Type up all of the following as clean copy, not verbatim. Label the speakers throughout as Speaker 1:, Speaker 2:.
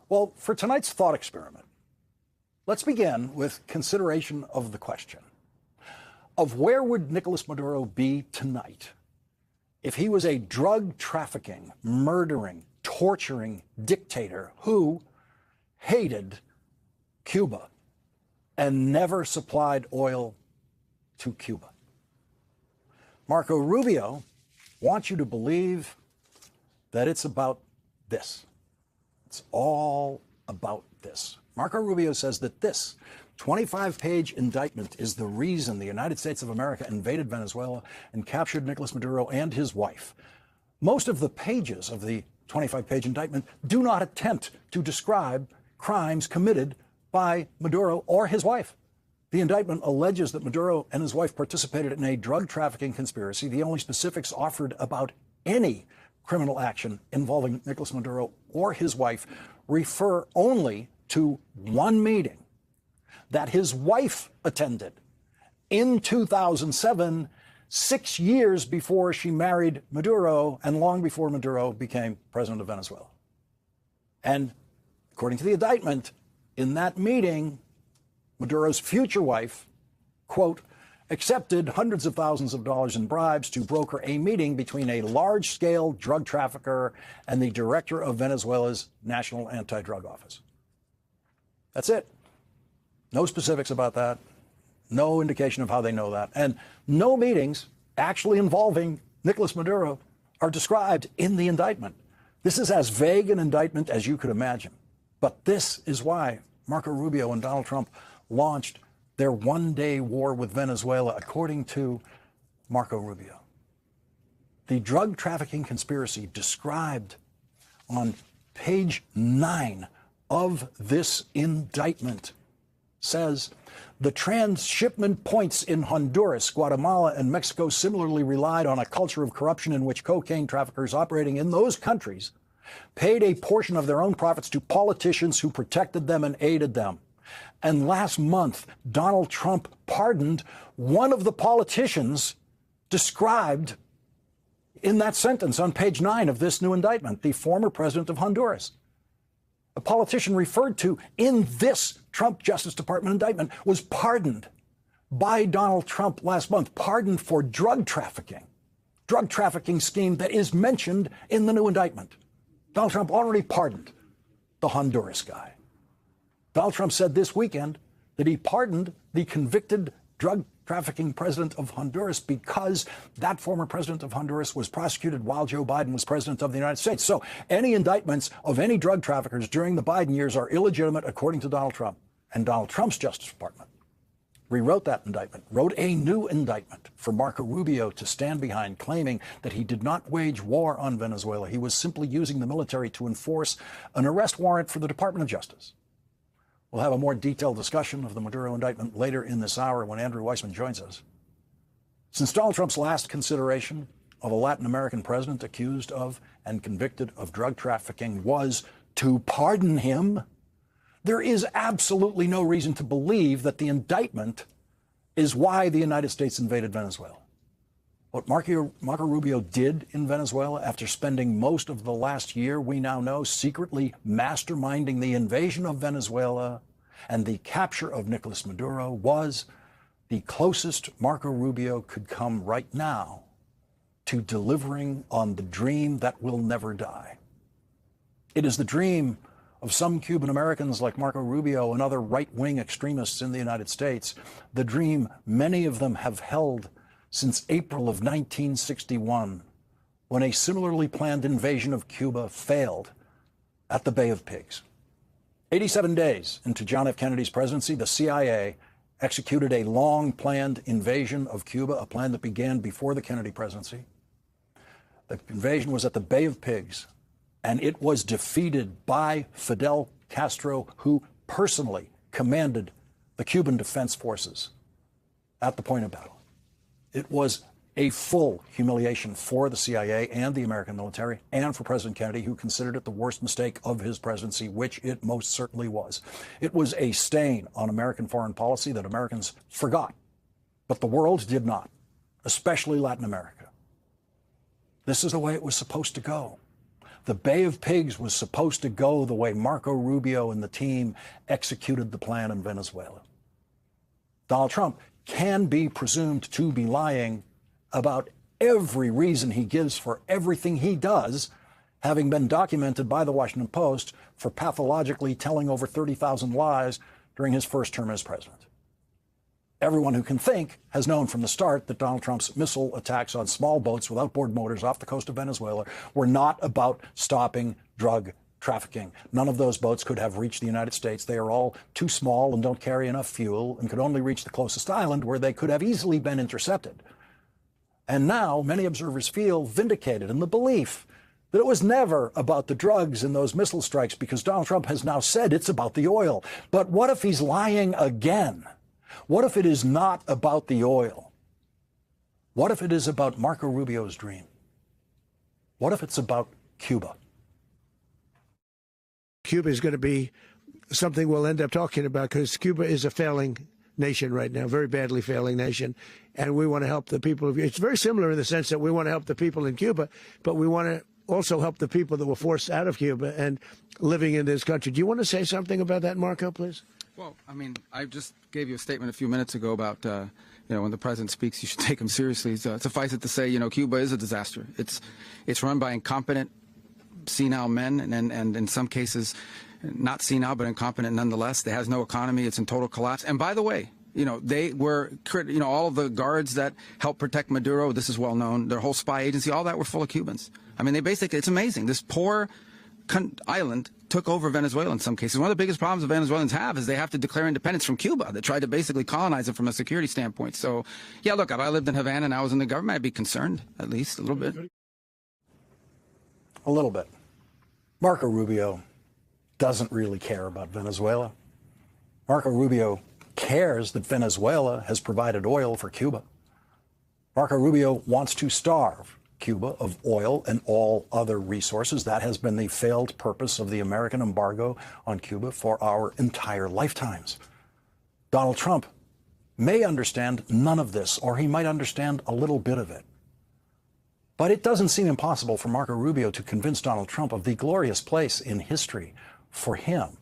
Speaker 1: Well, for tonight's thought experiment, let's begin with consideration of the question of where would Nicolas Maduro be tonight if he was a drug trafficking, murdering, torturing dictator who hated Cuba and never supplied oil to Cuba. Marco Rubio wants you to believe that it's about this. It's all about this. Marco Rubio says that this 25-page indictment is the reason the United States of America invaded Venezuela and captured Nicolas Maduro and his wife. Most of the pages of the 25-page indictment do not attempt to describe crimes committed by Maduro or his wife. The indictment alleges that Maduro and his wife participated in a drug trafficking conspiracy. The only specifics offered about any criminal action involving Nicolas Maduro or his wife refer only to one meeting that his wife attended in 2007, 6 years before she married Maduro and long before Maduro became president of Venezuela. And according to the indictment, in that meeting, Maduro's future wife, quote, accepted hundreds of thousands of dollars in bribes to broker a meeting between a large-scale drug trafficker and the director of Venezuela's National Anti-Drug Office. That's it. No specifics about that. No indication of how they know that. And no meetings actually involving Nicolas Maduro are described in the indictment. This is as vague an indictment as you could imagine. But this is why Marco Rubio and Donald Trump launched their one-day war with Venezuela, according to Marco Rubio. The drug trafficking conspiracy described on page 9 of this indictment says the transshipment points in Honduras, Guatemala, and Mexico similarly relied on a culture of corruption in which cocaine traffickers operating in those countries paid a portion of their own profits to politicians who protected them and aided them. And last month, Donald Trump pardoned one of the politicians described in that sentence on page 9 of this new indictment, the former president of Honduras. A politician referred to in this Trump Justice Department indictment was pardoned by Donald Trump last month, pardoned for drug trafficking scheme that is mentioned in the new indictment. Donald Trump already pardoned the Honduras guy. Donald Trump said this weekend that he pardoned the convicted drug trafficking president of Honduras because that former president of Honduras was prosecuted while Joe Biden was president of the United States. So any indictments of any drug traffickers during the Biden years are illegitimate, according to Donald Trump. And Donald Trump's Justice Department rewrote that indictment, wrote a new indictment for Marco Rubio to stand behind, claiming that he did not wage war on Venezuela. He was simply using the military to enforce an arrest warrant for the Department of Justice. We'll have a more detailed discussion of the Maduro indictment later in this hour when Andrew Weissman joins us. Since Donald Trump's last consideration of a Latin American president accused of and convicted of drug trafficking was to pardon him, there is absolutely no reason to believe that the indictment is why the United States invaded Venezuela. What Marco Rubio did in Venezuela after spending most of the last year, we now know, secretly masterminding the invasion of Venezuela and the capture of Nicolas Maduro, was the closest Marco Rubio could come right now to delivering on the dream that will never die. It is the dream of some Cuban Americans like Marco Rubio and other right-wing extremists in the United States, the dream many of them have held since April of 1961, when a similarly planned invasion of Cuba failed at the Bay of Pigs. 87 days into John F. Kennedy's presidency, the CIA executed a long-planned invasion of Cuba, a plan that began before the Kennedy presidency. The invasion was at the Bay of Pigs, and it was defeated by Fidel Castro, who personally commanded the Cuban Defense Forces at the point of battle. It was a full humiliation for the CIA and the American military and for President Kennedy, who considered it the worst mistake of his presidency, which it most certainly was. It was a stain on American foreign policy that Americans forgot, but the world did not, especially Latin America. This is the way it was supposed to go. the Bay of Pigs was supposed to go the way Marco Rubio and the team executed the plan in Venezuela. Donald Trump can be presumed to be lying about every reason he gives for everything he does, having been documented by the Washington Post for pathologically telling over 30,000 lies during his first term as president. Everyone who can think has known from the start that Donald Trump's missile attacks on small boats with outboard motors off the coast of Venezuela were not about stopping drug trafficking. None of those boats could have reached the United States. They are all too small and don't carry enough fuel and could only reach the closest island, where they could have easily been intercepted. And now many observers feel vindicated in the belief that it was never about the drugs in those missile strikes, because Donald Trump has now said it's about the oil. But what if he's lying again? What if it is not about the oil? What if it is about Marco Rubio's dream? What if it's about Cuba?
Speaker 2: Cuba is going to be something we'll end up talking about, because Cuba is a failing nation right now, very badly failing nation. And we want to help the people of, it's very similar in the sense that we want to help the people in Cuba, but we want to also help the people that were forced out of Cuba and living in this country. Do you want to say something about that, Marco, please?
Speaker 3: Well, I mean, I just gave you a statement a few minutes ago about, when the president speaks, you should take him seriously. So suffice it to say, Cuba is a disaster. It's run by incompetent, senile men, and in some cases, not senile, but incompetent nonetheless. It has no economy. It's in total collapse. And by the way, they were, all of the guards that helped protect Maduro, this is well known, their whole spy agency, all that were full of Cubans. I mean, it's amazing. This poor island took over Venezuela in some cases. One of the biggest problems the Venezuelans have is they have to declare independence from Cuba. They tried to basically colonize it from a security standpoint. So, yeah, look, if I lived in Havana and I was in the government, I'd be concerned, at least a little bit.
Speaker 1: A little bit. Marco Rubio doesn't really care about Venezuela. Marco Rubio cares that Venezuela has provided oil for Cuba. Marco Rubio wants to starve Cuba of oil and all other resources. That has been the failed purpose of the American embargo on Cuba for our entire lifetimes. Donald Trump may understand none of this, or he might understand a little bit of it. But it doesn't seem impossible for Marco Rubio to convince Donald Trump of the glorious place in history for him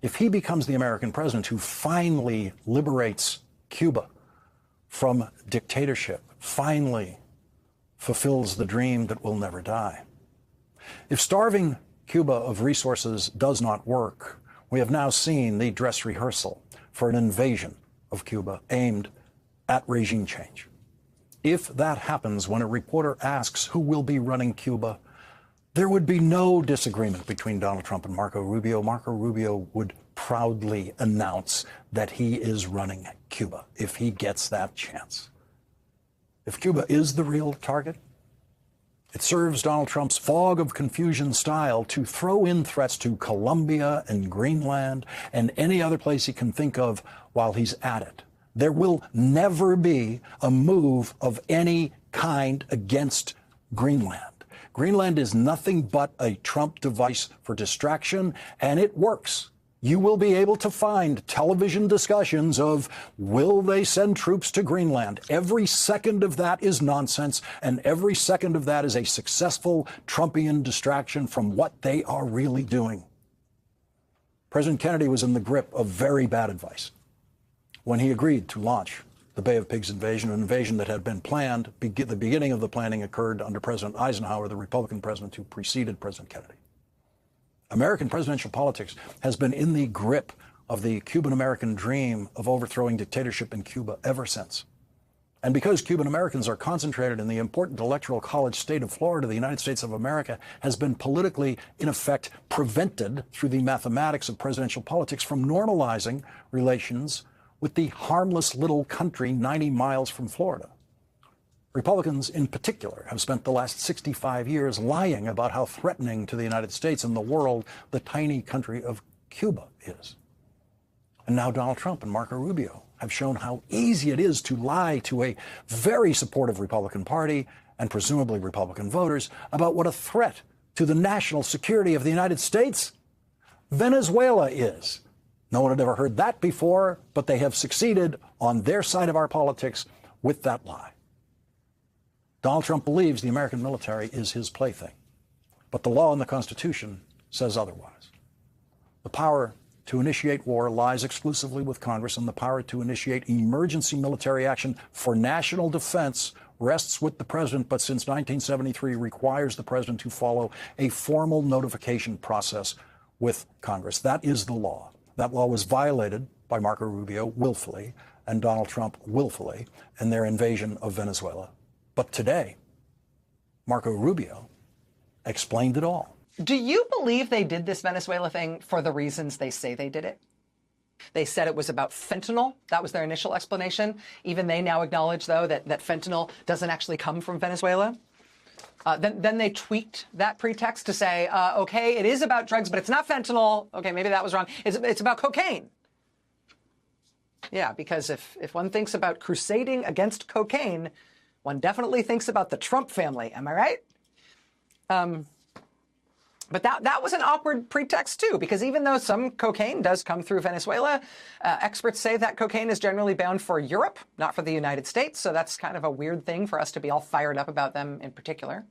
Speaker 1: if he becomes the American president who finally liberates Cuba from dictatorship, finally fulfills the dream that will never die. If starving Cuba of resources does not work, we have now seen the dress rehearsal for an invasion of Cuba aimed at regime change. If that happens, when a reporter asks who will be running Cuba, there would be no disagreement between Donald Trump and Marco Rubio. Marco Rubio would proudly announce that he is running Cuba if he gets that chance. If Cuba is the real target, it serves Donald Trump's fog of confusion style to throw in threats to Colombia and Greenland and any other place he can think of while he's at it. There will never be a move of any kind against Greenland. Greenland is nothing but a Trump device for distraction, and it works. You will be able to find television discussions of, will they send troops to Greenland? Every second of that is nonsense, and every second of that is a successful Trumpian distraction from what they are really doing. President Kennedy was in the grip of very bad advice when he agreed to launch the Bay of Pigs invasion, an invasion that had been planned. The beginning of the planning occurred under President Eisenhower, the Republican president who preceded President Kennedy. American presidential politics has been in the grip of the Cuban-American dream of overthrowing dictatorship in Cuba ever since. And because Cuban Americans are concentrated in the important electoral college state of Florida, the United States of America has been politically, in effect, prevented through the mathematics of presidential politics from normalizing relations with the harmless little country 90 miles from Florida. Republicans in particular have spent the last 65 years lying about how threatening to the United States and the world the tiny country of Cuba is. And now Donald Trump and Marco Rubio have shown how easy it is to lie to a very supportive Republican Party and presumably Republican voters about what a threat to the national security of the United States Venezuela is. No one had ever heard that before, but they have succeeded on their side of our politics with that lie. Donald Trump believes the American military is his plaything. But the law and the Constitution says otherwise. The power to initiate war lies exclusively with Congress, and the power to initiate emergency military action for national defense rests with the president, but since 1973 requires the president to follow a formal notification process with Congress. That is the law. That law was violated by Marco Rubio willfully and Donald Trump willfully in their invasion of Venezuela. But today, Marco Rubio explained it all.
Speaker 4: Do you believe they did this Venezuela thing for the reasons they say they did it? They said it was about fentanyl. That was their initial explanation. Even they now acknowledge, though, that fentanyl doesn't actually come from Venezuela. Then they tweaked that pretext to say, OK, it is about drugs, but it's not fentanyl. OK, maybe that was wrong. It's about cocaine. Yeah, because if one thinks about crusading against cocaine, one definitely thinks about the Trump family. Am I right? But that was an awkward pretext, too, because even though some cocaine does come through Venezuela, experts say that cocaine is generally bound for Europe, not for the United States. So that's kind of a weird thing for us to be all fired up about them in particular.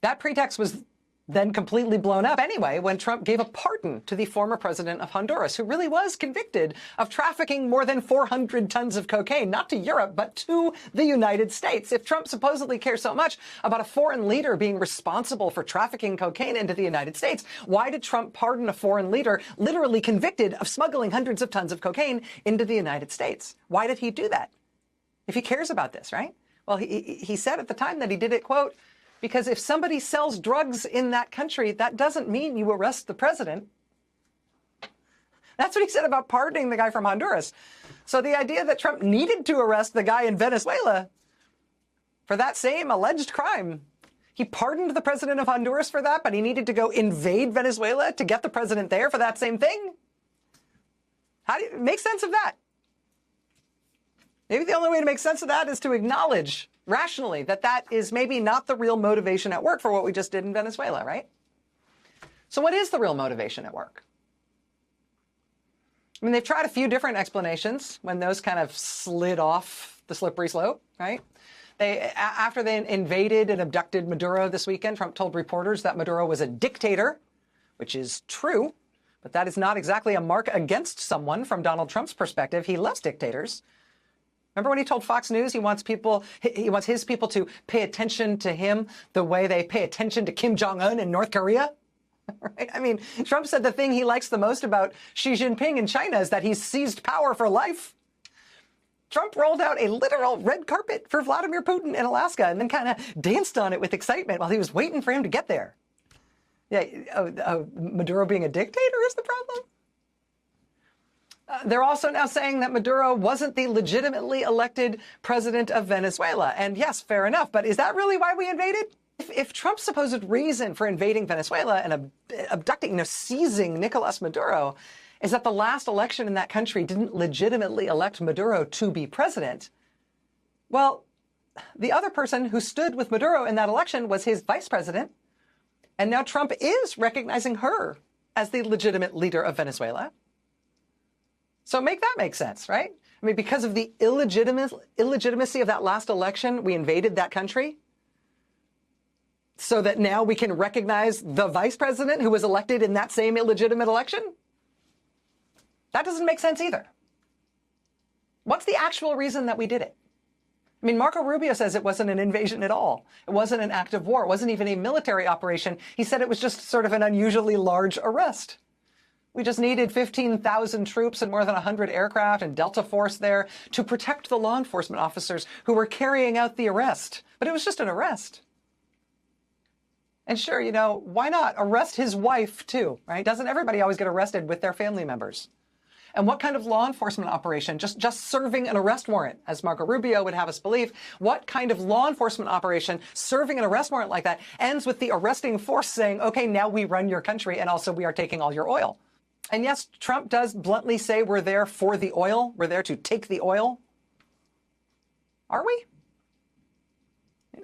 Speaker 4: That pretext was then completely blown up anyway when Trump gave a pardon to the former president of Honduras, who really was convicted of trafficking more than 400 tons of cocaine, not to Europe, but to the United States. If Trump supposedly cares so much about a foreign leader being responsible for trafficking cocaine into the United States, why did Trump pardon a foreign leader literally convicted of smuggling hundreds of tons of cocaine into the United States? Why did he do that? If he cares about this, right? Well, he said at the time that he did it, quote, because if somebody sells drugs in that country, that doesn't mean you arrest the president. That's what he said about pardoning the guy from Honduras. So the idea that Trump needed to arrest the guy in Venezuela for that same alleged crime, he pardoned the president of Honduras for that, but he needed to go invade Venezuela to get the president there for that same thing? How do you make sense of that? Maybe the only way to make sense of that is to acknowledge rationally that that is maybe not the real motivation at work for what we just did in Venezuela, right? So what is the real motivation at work? I mean, they've tried a few different explanations when those kind of slid off the slippery slope, right? After they invaded and abducted Maduro this weekend, Trump told reporters that Maduro was a dictator, which is true, but that is not exactly a mark against someone from Donald Trump's perspective. He loves dictators. Remember when he told Fox News he wants his people to pay attention to him the way they pay attention to Kim Jong-un in North Korea? Right? I mean, Trump said the thing he likes the most about Xi Jinping in China is that he's seized power for life. Trump rolled out a literal red carpet for Vladimir Putin in Alaska and then kind of danced on it with excitement while he was waiting for him to get there. Yeah, Maduro being a dictator is the problem? They're also now saying that Maduro wasn't the legitimately elected president of Venezuela. And yes, fair enough. But is that really why we invaded? If Trump's supposed reason for invading Venezuela and abducting, seizing Nicolas Maduro is that the last election in that country didn't legitimately elect Maduro to be president, well, the other person who stood with Maduro in that election was his vice president. And now Trump is recognizing her as the legitimate leader of Venezuela. So make that make sense, right? I mean, because of the illegitimacy of that last election, we invaded that country so that now we can recognize the vice president who was elected in that same illegitimate election? That doesn't make sense either. What's the actual reason that we did it? I mean, Marco Rubio says it wasn't an invasion at all. It wasn't an act of war. It wasn't even a military operation. He said it was just sort of an unusually large arrest. We just needed 15,000 troops and more than 100 aircraft and Delta Force there to protect the law enforcement officers who were carrying out the arrest. But it was just an arrest. And sure, why not arrest his wife too, right? Doesn't everybody always get arrested with their family members? And what kind of law enforcement operation, just serving an arrest warrant, as Marco Rubio would have us believe, what kind of law enforcement operation serving an arrest warrant like that ends with the arresting force saying, okay, now we run your country and also we are taking all your oil? And yes, Trump does bluntly say we're there for the oil. We're there to take the oil. Are we?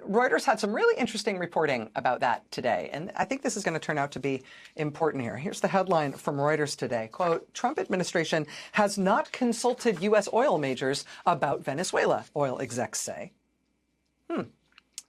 Speaker 4: Reuters had some really interesting reporting about that today, and I think this is going to turn out to be important here. Here's the headline from Reuters today. Quote, Trump administration has not consulted U.S. oil majors about Venezuela, oil execs say.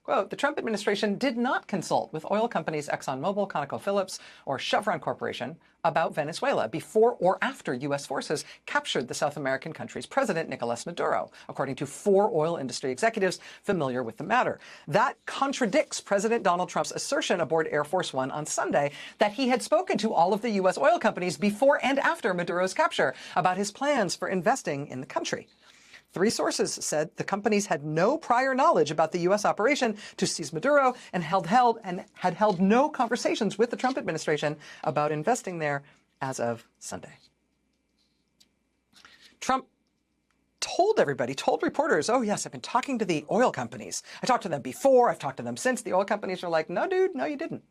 Speaker 4: Quote, the Trump administration did not consult with oil companies ExxonMobil, ConocoPhillips, or Chevron Corporation about Venezuela before or after U.S. forces captured the South American country's president, Nicolas Maduro, according to 4 oil industry executives familiar with the matter. That contradicts President Donald Trump's assertion aboard Air Force One on Sunday that he had spoken to all of the U.S. oil companies before and after Maduro's capture about his plans for investing in the country. 3 sources said the companies had no prior knowledge about the U.S. operation to seize Maduro and had held no conversations with the Trump administration about investing there as of Sunday. Trump told reporters, oh, yes, I've been talking to the oil companies. I talked to them before. I've talked to them since. The oil companies are like, no, dude, no, you didn't.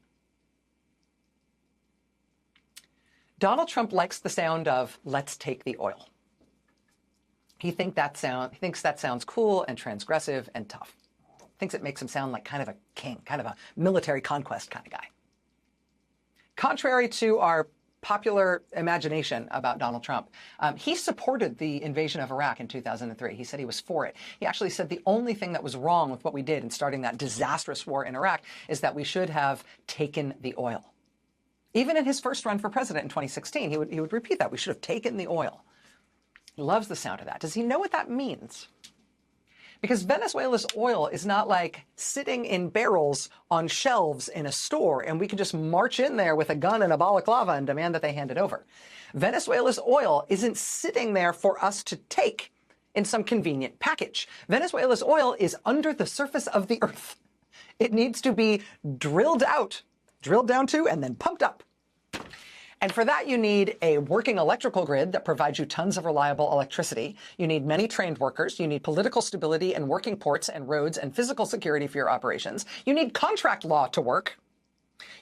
Speaker 4: Donald Trump likes the sound of let's take the oil. He thinks that sounds cool and transgressive and tough. Thinks it makes him sound like kind of a king, kind of a military conquest kind of guy. Contrary to our popular imagination about Donald Trump, he supported the invasion of Iraq in 2003. He said he was for it. He actually said the only thing that was wrong with what we did in starting that disastrous war in Iraq is that we should have taken the oil. Even in his first run for president in 2016, he would repeat that. We should have taken the oil. He loves the sound of that. Does he know what that means? Because Venezuela's oil is not like sitting in barrels on shelves in a store and we can just march in there with a gun and a balaclava and demand that they hand it over. Venezuela's oil isn't sitting there for us to take in some convenient package. Venezuela's oil is under the surface of the earth. It needs to be drilled down to, and then pumped up. And for that, you need a working electrical grid that provides you tons of reliable electricity. You need many trained workers. You need political stability and working ports and roads and physical security for your operations. You need contract law to work.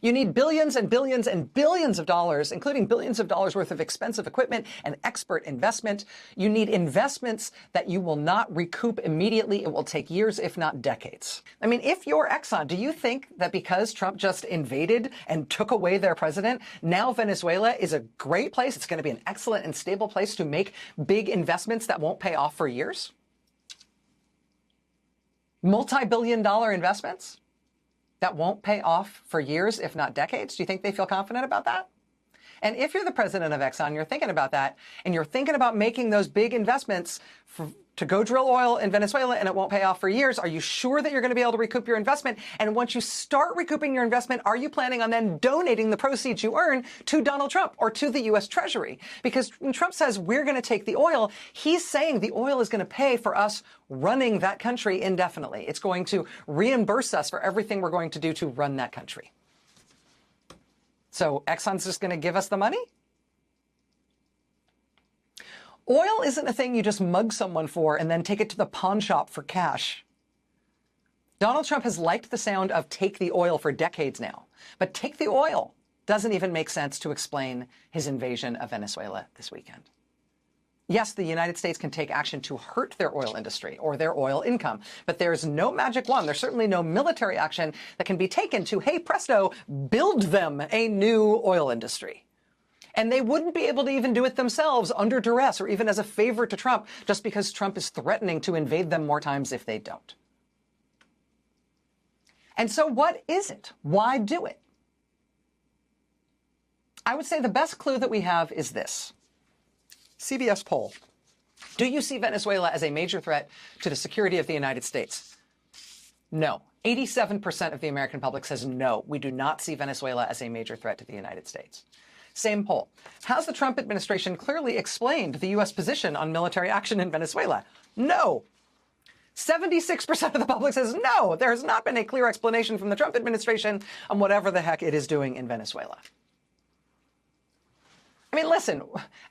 Speaker 4: You need billions and billions and billions of dollars, including billions of dollars worth of expensive equipment and expert investment. You need investments that you will not recoup immediately. It will take years, if not decades. I mean, if you're Exxon, do you think that because Trump just invaded and took away their president, now Venezuela is a great place? It's going to be an excellent and stable place to make big investments that won't pay off for years? Multi-billion-dollar investments that won't pay off for years, if not decades? Do you think they feel confident about that? And if you're the president of Exxon, you're thinking about that, and you're thinking about making those big investments to go drill oil in Venezuela and it won't pay off for years, are you sure that you're going to be able to recoup your investment? And once you start recouping your investment, are you planning on then donating the proceeds you earn to Donald Trump or to the U.S. Treasury? Because when Trump says we're going to take the oil, he's saying the oil is going to pay for us running that country indefinitely. It's going to reimburse us for everything we're going to do to run that country. So Exxon's just going to give us the money? Oil isn't a thing you just mug someone for and then take it to the pawn shop for cash. Donald Trump has liked the sound of take the oil for decades now, but take the oil doesn't even make sense to explain his invasion of Venezuela this weekend. Yes, the United States can take action to hurt their oil industry or their oil income, but there's no magic wand. There's certainly no military action that can be taken to, hey, presto, build them a new oil industry. And they wouldn't be able to even do it themselves under duress or even as a favor to Trump, just because Trump is threatening to invade them more times if they don't. And so what is it? Why do it? I would say the best clue that we have is this. CBS poll. Do you see Venezuela as a major threat to the security of the United States? No. 87% of the American public says no, we do not see Venezuela as a major threat to the United States. Same poll. Has the Trump administration clearly explained the U.S. position on military action in Venezuela? No. 76% of the public says no, there has not been a clear explanation from the Trump administration on whatever the heck it is doing in Venezuela. I mean, listen,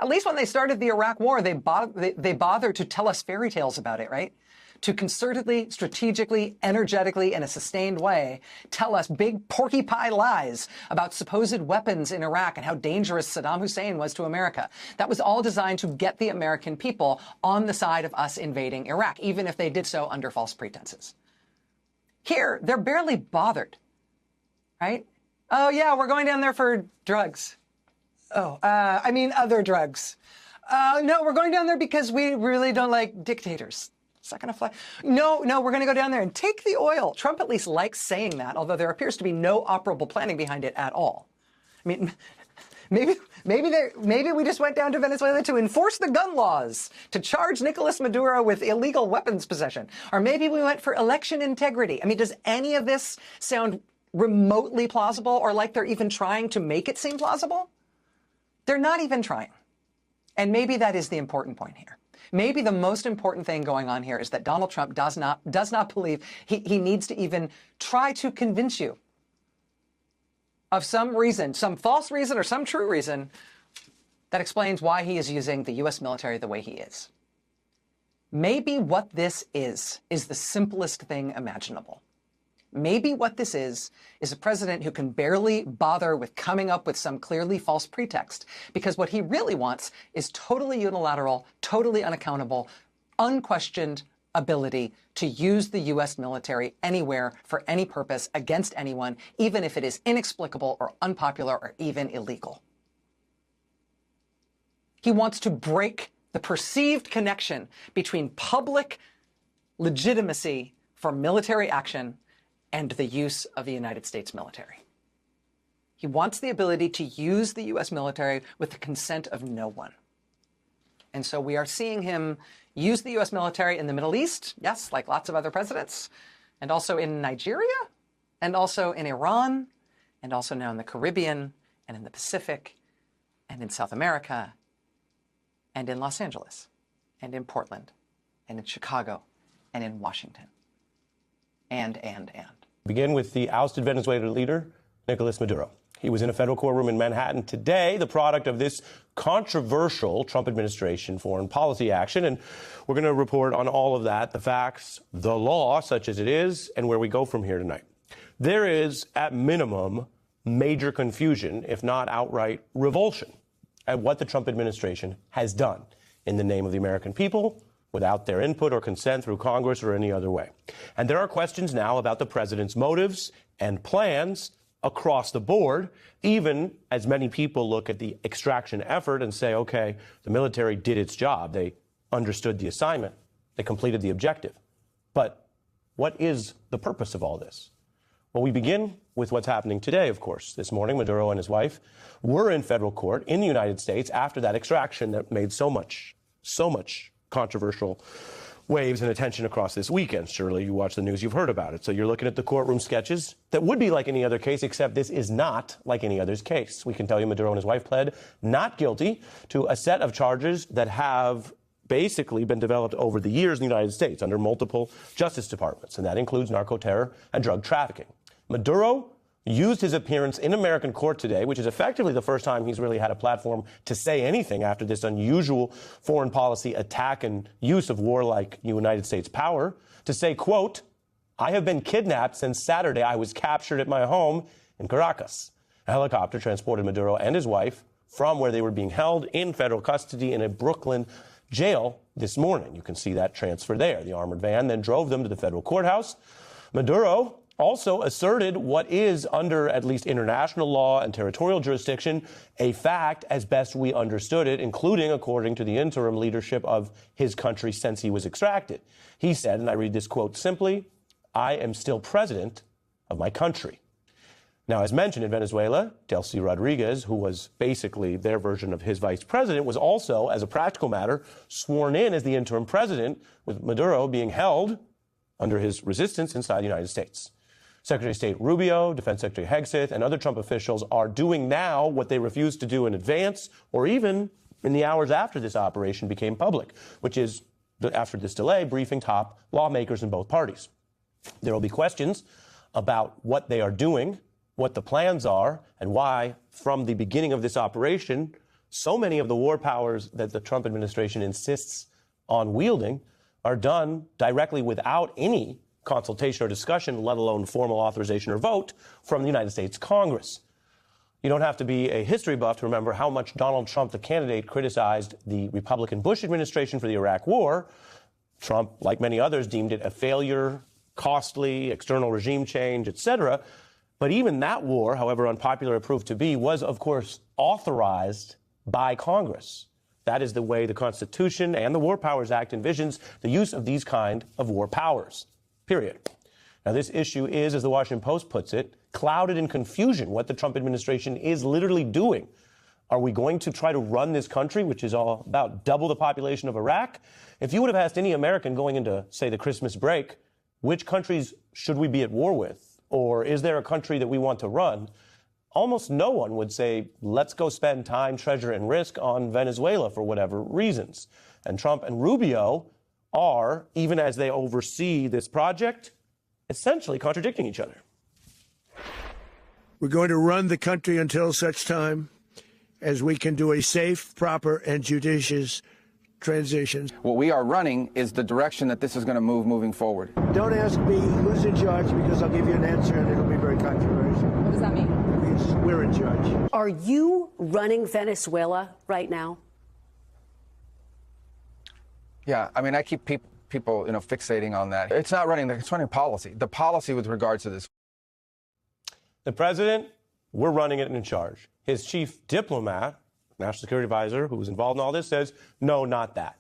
Speaker 4: at least when they started the Iraq war, they bothered to tell us fairy tales about it, right? To concertedly, strategically, energetically, in a sustained way, tell us big porky pie lies about supposed weapons in Iraq and how dangerous Saddam Hussein was to America. That was all designed to get the American people on the side of us invading Iraq, even if they did so under false pretenses. Here, they're barely bothered, right? Oh, yeah, we're going down there for drugs. Oh, other drugs. No, we're going down there because we really don't like dictators. Is that going to fly? No, we're going to go down there and take the oil. Trump at least likes saying that, although there appears to be no operable planning behind it at all. I mean, maybe we just went down to Venezuela to enforce the gun laws, to charge Nicolas Maduro with illegal weapons possession. Or maybe we went for election integrity. I mean, does any of this sound remotely plausible or like they're even trying to make it seem plausible? They're not even trying. And maybe that is the important point here. Maybe the most important thing going on here is that Donald Trump does not believe he needs to even try to convince you of some reason, some false reason or some true reason that explains why he is using the U.S. military the way he is. Maybe what this is the simplest thing imaginable. Maybe what this is a president who can barely bother with coming up with some clearly false pretext, because what he really wants is totally unilateral, totally unaccountable, unquestioned ability to use the U.S. military anywhere for any purpose against anyone, even if it is inexplicable or unpopular or even illegal. He wants to break the perceived connection between public legitimacy for military action and the use of the United States military. He wants the ability to use the U.S. military with the consent of no one. And so we are seeing him use the U.S. military in the Middle East, yes, like lots of other presidents, and also in Nigeria, and also in Iran, and also now in the Caribbean, and in the Pacific, and in South America, and in Los Angeles, and in Portland, and in Chicago, and in Washington, and.
Speaker 5: Begin with the ousted Venezuelan leader, Nicolas Maduro. He was in a federal courtroom in Manhattan today, the product of this controversial Trump administration foreign policy action. And we're going to report on all of that, the facts, the law, such as it is, and where we go from here tonight. There is, at minimum, major confusion, if not outright revulsion, at what the Trump administration has done in the name of the American people, without their input or consent through Congress or any other way. And there are questions now about the president's motives and plans across the board, even as many people look at the extraction effort and say, okay, the military did its job. They understood the assignment. They completed the objective. But what is the purpose of all this? Well, we begin with what's happening today, of course. This morning, Maduro and his wife were in federal court in the United States after that extraction that made so much controversial waves and attention across this weekend. Surely you watch the news, you've heard about it. So you're looking at the courtroom sketches that would be like any other case, except this is not like any other's case. We can tell you Maduro and his wife pled not guilty to a set of charges that have basically been developed over the years in the United States under multiple justice departments, and that includes narco-terror and drug trafficking. Maduro used his appearance in American court today, which is effectively the first time he's really had a platform to say anything after this unusual foreign policy attack and use of warlike United States power, to say, quote, I have been kidnapped since Saturday. I was captured at my home in Caracas. A helicopter transported Maduro and his wife from where they were being held in federal custody in a Brooklyn jail this morning. You can see that transfer there. The armored van then drove them to the federal courthouse. Maduro also asserted what is, under at least international law and territorial jurisdiction, a fact as best we understood it, including according to the interim leadership of his country since he was extracted. He said, and I read this quote simply, I am still president of my country. Now, as mentioned in Venezuela, Delcy Rodriguez, who was basically their version of his vice president, was also, as a practical matter, sworn in as the interim president, with Maduro being held under his resistance inside the United States. Secretary of State Rubio, Defense Secretary Hegseth, and other Trump officials are doing now what they refused to do in advance or even in the hours after this operation became public, which is, after this delay, briefing top lawmakers in both parties. There will be questions about what they are doing, what the plans are, and why, from the beginning of this operation, so many of the war powers that the Trump administration insists on wielding are done directly without any consultation or discussion, let alone formal authorization or vote from the United States Congress. You don't have to be a history buff to remember how much Donald Trump, the candidate, criticized the Republican Bush administration for the Iraq War. Trump, like many others, deemed it a failure, costly, external regime change, etc. But even that war, however unpopular it proved to be, was, of course, authorized by Congress. That is the way the Constitution and the War Powers Act envisions the use of these kind of war powers, period. Now, this issue is, as the Washington Post puts it, clouded in confusion what the Trump administration is literally doing. Are we going to try to run this country, which is all about double the population of Iraq? If you would have asked any American going into, say, the Christmas break, which countries should we be at war with? Or is there a country that we want to run? Almost no one would say, let's go spend time, treasure, and risk on Venezuela for whatever reasons. And Trump and Rubio are, even as they oversee this project, essentially contradicting each other.
Speaker 2: We're going to run the country until such time as we can do a safe, proper, and judicious transition.
Speaker 3: What we are running is the direction that this is going to moving forward.
Speaker 2: Don't ask me who's in charge, because I'll give you an answer and it'll be very controversial.
Speaker 6: What does that mean?
Speaker 2: It means we're in charge.
Speaker 7: Are you running Venezuela right now?
Speaker 3: Yeah, I mean, I keep people, fixating on that. It's not running, it's running policy. The policy with regards to this.
Speaker 5: The president, we're running it and in charge. His chief diplomat, national security advisor, who was involved in all this, says, no, not that.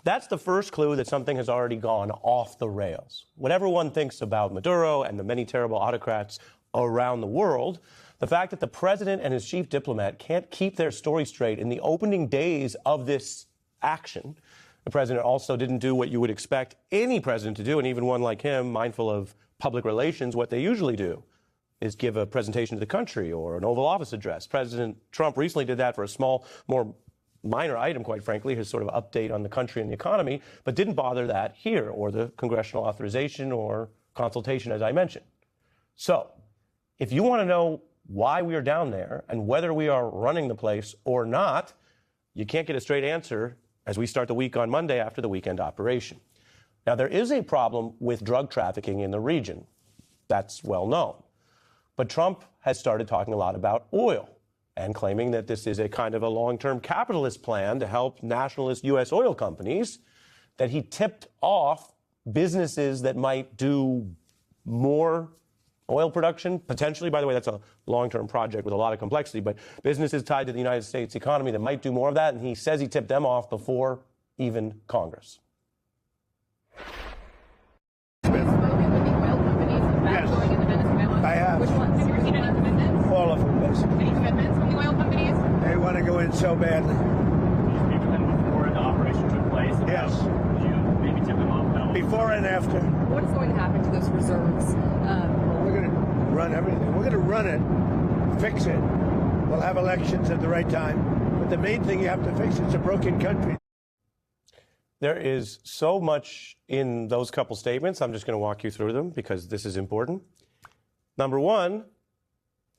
Speaker 5: That's the first clue that something has already gone off the rails. Whatever one thinks about Maduro and the many terrible autocrats around the world, the fact that the president and his chief diplomat can't keep their story straight in the opening days of this action. The president also didn't do what you would expect any president to do, and even one like him, mindful of public relations, what they usually do is give a presentation to the country or an Oval Office address. President Trump recently did that for a small, more minor item, quite frankly, his sort of update on the country and the economy, but didn't bother that here, or the congressional authorization or consultation, as I mentioned. So, if you want to know why we are down there and whether we are running the place or not, you can't get a straight answer as we start the week on Monday after the weekend operation. Now, there is a problem with drug trafficking in the region. That's well known. But Trump has started talking a lot about oil and claiming that this is a kind of a long-term capitalist plan to help nationalist U.S. oil companies, that he tipped off businesses that might do more oil production, potentially. By the way, that's a long-term project with a lot of complexity, but businesses tied to the United States economy that might do more of that, and he says he tipped them off before even Congress.
Speaker 2: Yes.
Speaker 6: Going into Venezuela?
Speaker 2: I have.
Speaker 6: Which ones? Have you received any commitments?
Speaker 2: All of them, basically.
Speaker 6: Any commitments from the oil companies?
Speaker 2: They want to go in so badly.
Speaker 8: Did you speak to them before the operation took place?
Speaker 2: Yes.
Speaker 8: Did you maybe tip them off at all?
Speaker 2: Before and after.
Speaker 6: What is going to happen to those reserves?
Speaker 2: We're going to run everything. We're going to run it, fix it. We'll have elections at the right time. But the main thing you have to fix, it's a broken country.
Speaker 5: There is so much in those couple statements. I'm just going to walk you through them because this is important. Number one,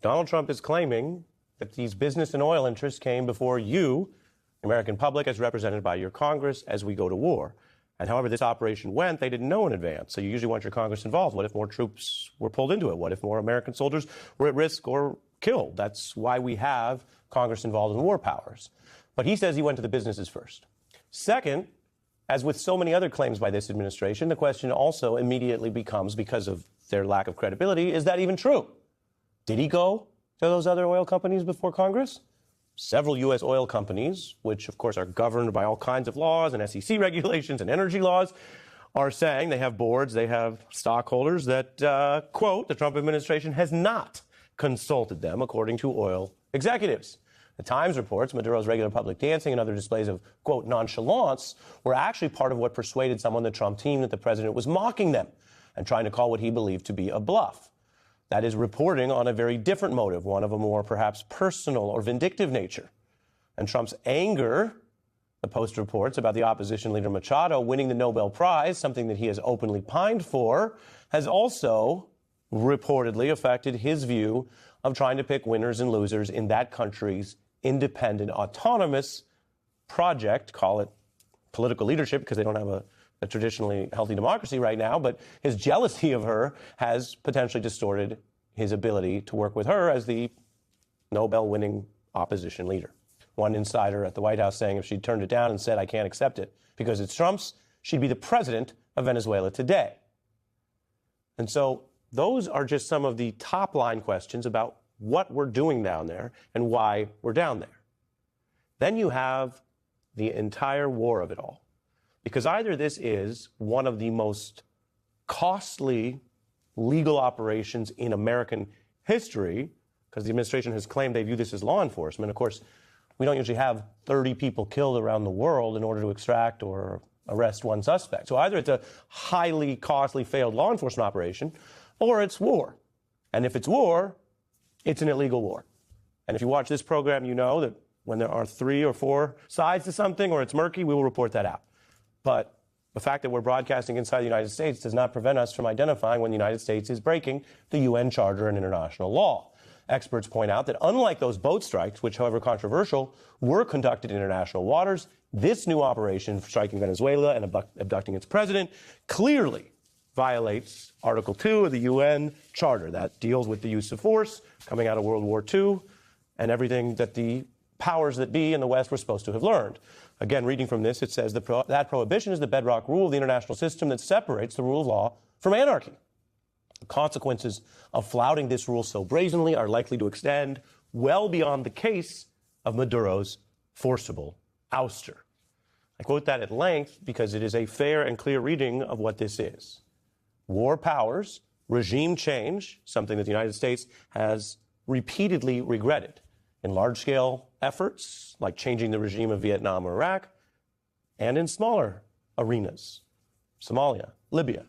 Speaker 5: Donald Trump is claiming that these business and oil interests came before you, the American public, as represented by your Congress, as we go to war. And however this operation went, they didn't know in advance. So you usually want your Congress involved. What if more troops were pulled into it? What if more American soldiers were at risk or killed? That's why we have Congress involved in war powers. But he says he went to the businesses first. Second, as with so many other claims by this administration, the question also immediately becomes, because of their lack of credibility, is that even true? Did he go to those other oil companies before Congress? Several U.S. oil companies, which of course are governed by all kinds of laws and SEC regulations and energy laws, are saying they have boards, they have stockholders that, quote, the Trump administration has not consulted them, according to oil executives. The Times reports Maduro's regular public dancing and other displays of, quote, nonchalance were actually part of what persuaded some on the Trump team that the president was mocking them and trying to call what he believed to be a bluff. That is reporting on a very different motive, one of a more perhaps personal or vindictive nature. And Trump's anger, the Post reports, about the opposition leader Machado winning the Nobel Prize, something that he has openly pined for, has also reportedly affected his view of trying to pick winners and losers in that country's independent, autonomous project, call it political leadership, because they don't have a traditionally healthy democracy right now, but his jealousy of her has potentially distorted his ability to work with her as the Nobel-winning opposition leader. One insider at the White House saying if she'd turned it down and said, I can't accept it because it's Trump's, she'd be the president of Venezuela today. And so those are just some of the top-line questions about what we're doing down there and why we're down there. Then you have the entire war of it all. Because either this is one of the most costly legal operations in American history, because the administration has claimed they view this as law enforcement. Of course, we don't usually have 30 people killed around the world in order to extract or arrest one suspect. So either it's a highly costly failed law enforcement operation, or it's war. And if it's war, it's an illegal war. And if you watch this program, you know that when there are 3 or 4 sides to something or it's murky, we will report that out. But the fact that we're broadcasting inside the United States does not prevent us from identifying when the United States is breaking the UN Charter and international law. Experts point out that unlike those boat strikes, which, however controversial, were conducted in international waters, this new operation striking Venezuela and abducting its president clearly violates Article 2 of the UN Charter that deals with the use of force coming out of World War II and everything that the powers that be in the West were supposed to have learned. Again, reading from this, it says that prohibition is the bedrock rule of the international system that separates the rule of law from anarchy. The consequences of flouting this rule so brazenly are likely to extend well beyond the case of Maduro's forcible ouster. I quote that at length because it is a fair and clear reading of what this is. War powers, regime change, something that the United States has repeatedly regretted in large-scale efforts like changing the regime of Vietnam or Iraq, and in smaller arenas, Somalia, Libya.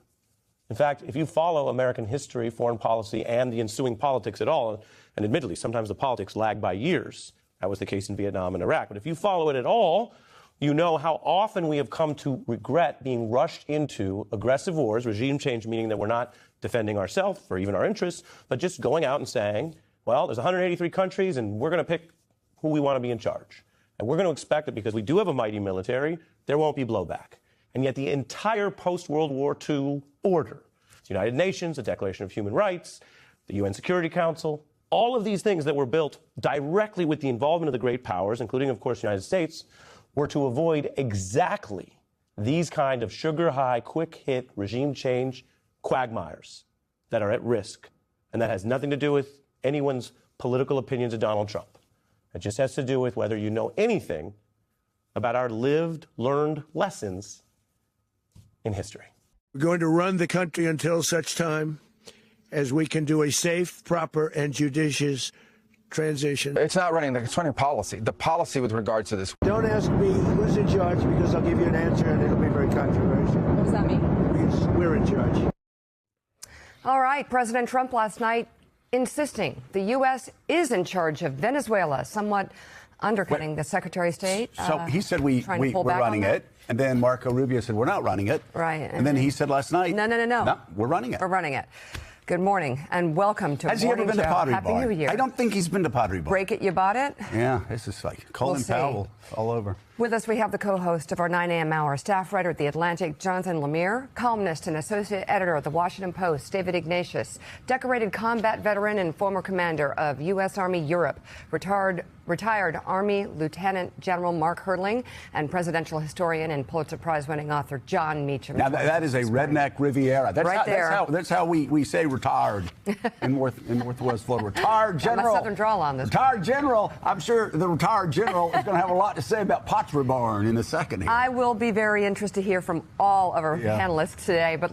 Speaker 5: In fact, if you follow American history, foreign policy, and the ensuing politics at all, and admittedly, sometimes the politics lag by years. That was the case in Vietnam and Iraq. But if you follow it at all, you know how often we have come to regret being rushed into aggressive wars, regime change meaning that we're not defending ourselves or even our interests, but just going out and saying, well, there's 183 countries, and we're going to pick who we want to be in charge. And we're going to expect that because we do have a mighty military, there won't be blowback. And yet the entire post-World War II order, the United Nations, the Declaration of Human Rights, the UN Security Council, all of these things that were built directly with the involvement of the great powers, including, of course, the United States, were to avoid exactly these kind of sugar-high, quick-hit regime change quagmires that are at risk. And that has nothing to do with anyone's political opinions of Donald Trump. It just has to do with whether you know anything about our lived, learned lessons in history.
Speaker 2: We're going to run the country until such time as we can do a safe, proper, and judicious transition.
Speaker 9: It's not running, it's running policy. The policy with regards to this.
Speaker 2: Don't ask me who's in charge because I'll give you an answer and it'll be very controversial.
Speaker 6: What does that mean?
Speaker 2: Because we're in charge.
Speaker 10: All right, President Trump last night insisting the U.S. is in charge of Venezuela, somewhat undercutting the Secretary of State.
Speaker 11: So he said we're running it, and then Marco Rubio said we're not running it.
Speaker 10: Right.
Speaker 11: And then he said last night,
Speaker 10: no,
Speaker 11: we're running it.
Speaker 10: We're running it. Good morning and welcome to
Speaker 11: Has he ever been to Pottery
Speaker 10: Happy
Speaker 11: Barn?
Speaker 10: New Year.
Speaker 11: I don't think he's been to Pottery Barn.
Speaker 10: Break it, you bought it?
Speaker 11: Yeah, this is like Colin Powell all over.
Speaker 10: With us, we have the co-host of our 9 a.m. hour, staff writer at The Atlantic, Jonathan Lemire, columnist and associate editor of The Washington Post, David Ignatius, decorated combat veteran and former commander of U.S. Army Europe, retired Army Lieutenant General Mark Hertling, and presidential historian and Pulitzer Prize-winning author John Meacham.
Speaker 11: Now, that is a redneck Riviera. That's how we say retired in Northwest Florida. Retired General.
Speaker 10: I'm a Southern drawl on this.
Speaker 11: Retired General. I'm sure the retired General is going to have a lot to say about Pottery Barn in a second here.
Speaker 10: I will be very interested to hear from all of our panelists today, but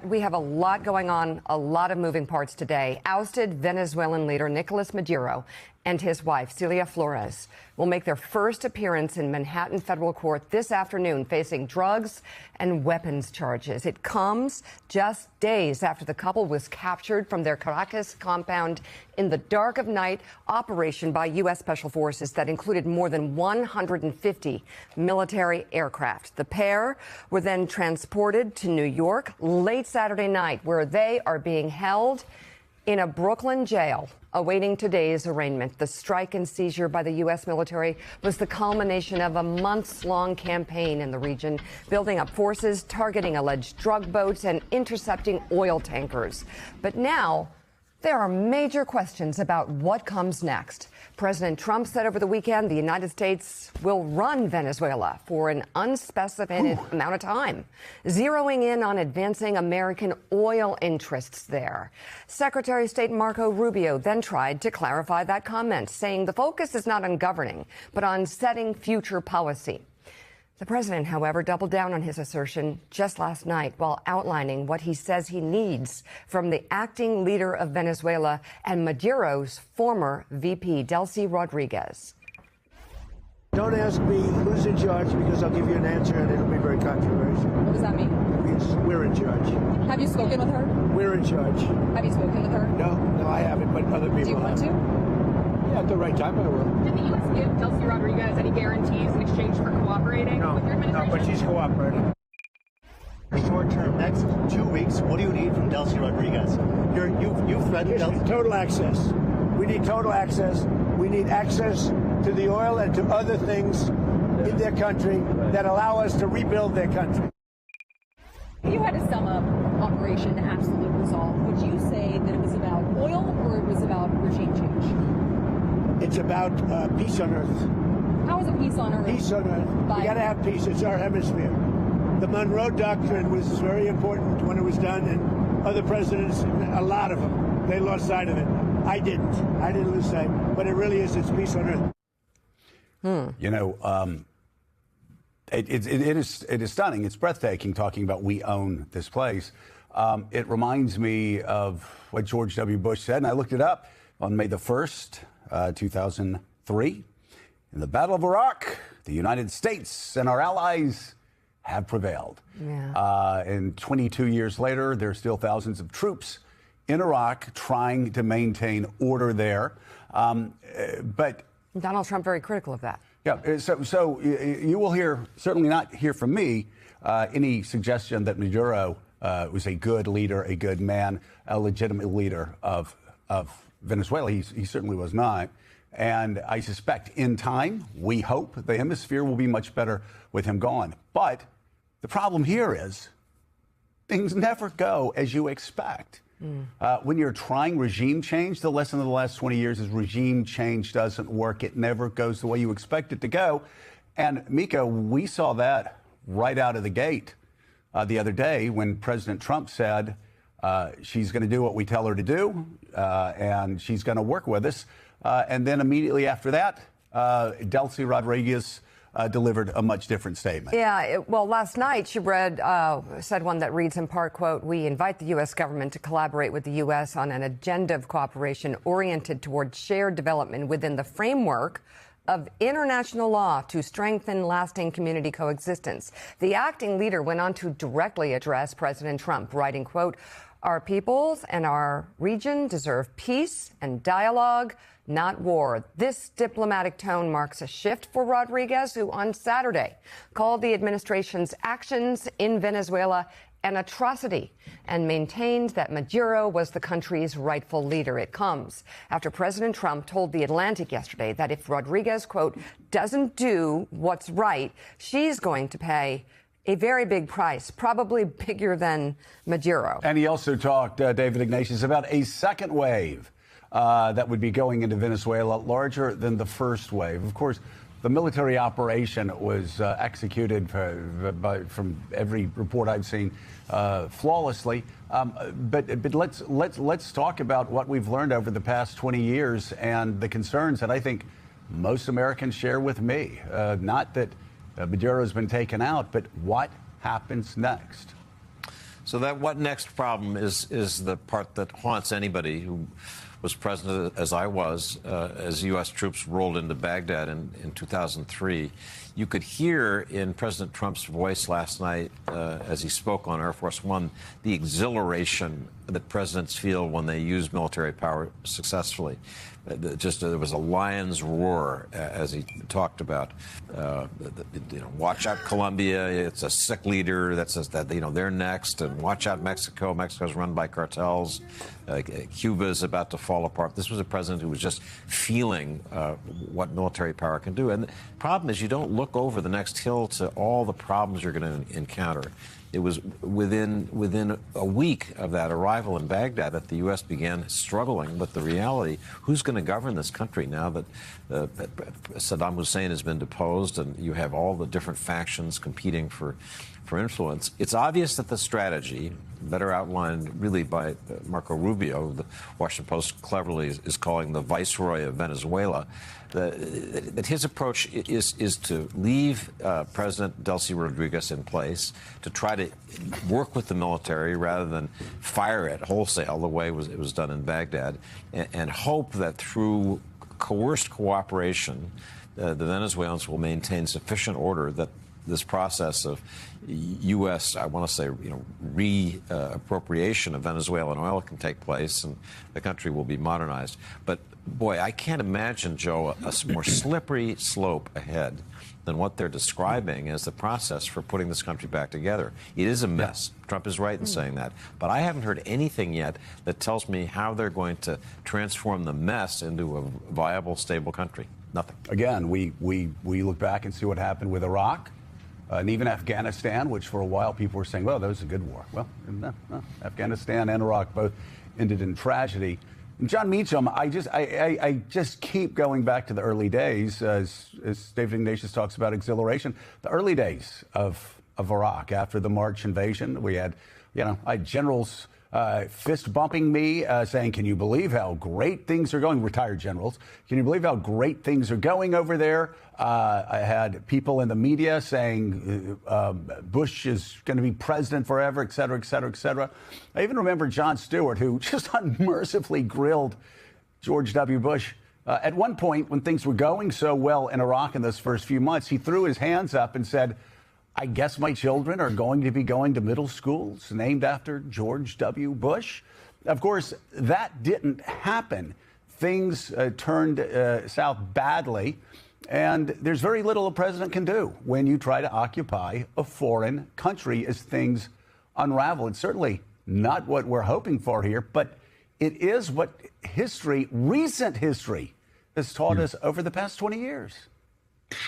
Speaker 10: we have a lot going on, a lot of moving parts today. Ousted Venezuelan leader Nicolas Maduro and his wife, Celia Flores, will make their first appearance in Manhattan federal court this afternoon, facing drugs and weapons charges. It comes just days after the couple was captured from their Caracas compound in the dark of night operation by U.S. Special Forces that included more than 150 military aircraft. The pair were then transported to New York late Saturday night, where they are being held in a Brooklyn jail, awaiting today's arraignment. The strike and seizure by the U.S. military was the culmination of a months-long campaign in the region, building up forces, targeting alleged drug boats, and intercepting oil tankers. But now, there are major questions about what comes next. President Trump said over the weekend the United States will run Venezuela for an unspecified amount of time, zeroing in on advancing American oil interests there. Secretary of State Marco Rubio then tried to clarify that comment, saying the focus is not on governing, but on setting future policy. The president, however, doubled down on his assertion just last night while outlining what he says he needs from the acting leader of Venezuela and Maduro's former VP, Delcy Rodriguez.
Speaker 2: Don't ask me who's in charge, because I'll give you an answer and it'll be very controversial.
Speaker 6: What does that mean?
Speaker 2: It means we're in charge.
Speaker 6: Have you spoken with her?
Speaker 2: We're in charge.
Speaker 6: Have you spoken with her?
Speaker 2: No, I haven't, but other people
Speaker 6: Do you want
Speaker 2: have.
Speaker 6: to?
Speaker 2: Yeah, at the right time I will.
Speaker 6: Did the U.S. give Delcy Rodriguez any guarantees in exchange for cooperating with your administration?
Speaker 2: No, but she's cooperating.
Speaker 12: Short term, next 2 weeks, what do you need from Delcy Rodriguez? You've threatened Delcy.
Speaker 2: Total access. We need total access. We need access to the oil and to other things in their country that allow us to rebuild their country.
Speaker 6: If you had to sum up Operation Absolute Resolve, would you say that it was about oil or it was about regime change?
Speaker 2: It's about peace on earth.
Speaker 6: How is it peace on earth?
Speaker 2: Peace on earth. We got to have peace. It's our hemisphere. The Monroe Doctrine was very important when it was done, and other presidents, a lot of them, they lost sight of it. I didn't lose sight, but it really is. It's peace on earth.
Speaker 11: You know, it is stunning. It's breathtaking talking about we own this place. It reminds me of what George W. Bush said, and I looked it up on May the 1st, 2003. In the Battle of Iraq, the United States and our allies have prevailed.
Speaker 10: Yeah.
Speaker 11: And 22 years later, there's still thousands of troops in Iraq trying to maintain order there. But
Speaker 10: Donald Trump very critical of that.
Speaker 11: yeah, so you will certainly not hear from me any suggestion that Maduro was a good leader, a good man, a legitimate leader of Venezuela. He certainly was not. And I suspect in time, we hope the hemisphere will be much better with him gone. But the problem here is things never go as you expect. When you're trying regime change, the lesson of the last 20 years is regime change doesn't work. It never goes the way you expect it to go. And Mika, we saw that right out of the gate the other day when President Trump said she's going to do what we tell her to do and she's going to work with us. And then immediately after that, Delcy Rodriguez delivered a much different statement.
Speaker 10: Yeah, well, last night she said one that reads in part, quote, "We invite the U.S. government to collaborate with the U.S. on an agenda of cooperation oriented toward shared development within the framework of international law to strengthen lasting community coexistence." The acting leader went on to directly address President Trump, writing, quote, "Our peoples and our region deserve peace and dialogue, not war." This diplomatic tone marks a shift for Rodriguez, who on Saturday called the administration's actions in Venezuela an atrocity and maintained that Maduro was the country's rightful leader. It comes after President Trump told The Atlantic yesterday that if Rodriguez, quote, "doesn't do what's right, she's going to pay a very big price, probably bigger than Maduro."
Speaker 11: And he also talked, David Ignatius, about a second wave that would be going into Venezuela, larger than the first wave. Of course, the military operation was executed from every report I've seen flawlessly. But let's talk about what we've learned over the past 20 years and the concerns that I think most Americans share with me. Not that Maduro's been taken out, but what happens next?
Speaker 13: So that what next problem is the part that haunts anybody who was present, as I was, as U.S. troops rolled into Baghdad in 2003. You could hear in President Trump's voice last night, as he spoke on Air Force One, the exhilaration that presidents feel when they use military power successfully. There was a lion's roar as he talked about, watch out Colombia, it's a sick leader that says that, they're next, and watch out Mexico, Mexico's run by cartels, Cuba is about to fall apart. This was a president who was just feeling what military power can do. And the problem is you don't look over the next hill to all the problems you're going to encounter. It was within a week of that arrival in Baghdad that the U.S. began struggling with the reality: who's going to govern this country now that Saddam Hussein has been deposed and you have all the different factions competing for influence? It's obvious that the strategy better outlined really by Marco Rubio, the Washington Post cleverly is calling the viceroy of Venezuela, that his approach is to leave President Delcy Rodriguez in place, to try to work with the military rather than fire it wholesale the way it was done in Baghdad, and hope that through coerced cooperation, the Venezuelans will maintain sufficient order that this process of U.S., I want to say, reappropriation of Venezuelan oil can take place and the country will be modernized. But, boy, I can't imagine, Joe, a more slippery slope ahead than what they're describing as the process for putting this country back together. It is a mess. Yeah. Trump is right in saying that. But I haven't heard anything yet that tells me how they're going to transform the mess into a viable, stable country. Nothing.
Speaker 11: Again, we look back and see what happened with Iraq. And even Afghanistan, which for a while people were saying, well, that was a good war. Well, no. Afghanistan and Iraq both ended in tragedy. And John Meacham, I just keep going back to the early days, as David Ignatius talks about exhilaration, the early days of Iraq after the March invasion. We had, I had generals fist bumping me, saying, can you believe how great things are going? Retired generals. Can you believe how great things are going over there? I had people in the media saying Bush is going to be president forever, et cetera, et cetera, et cetera. I even remember Jon Stewart, who just unmercifully grilled George W. Bush. At one point, when things were going so well in Iraq in those first few months, he threw his hands up and said, I guess my children are going to be going to middle schools named after George W. Bush. Of course, that didn't happen. Things turned south badly. And there's very little a president can do when you try to occupy a foreign country as things unravel. It's certainly not what we're hoping for here, but it is what history, recent history, has taught us over the past 20 years.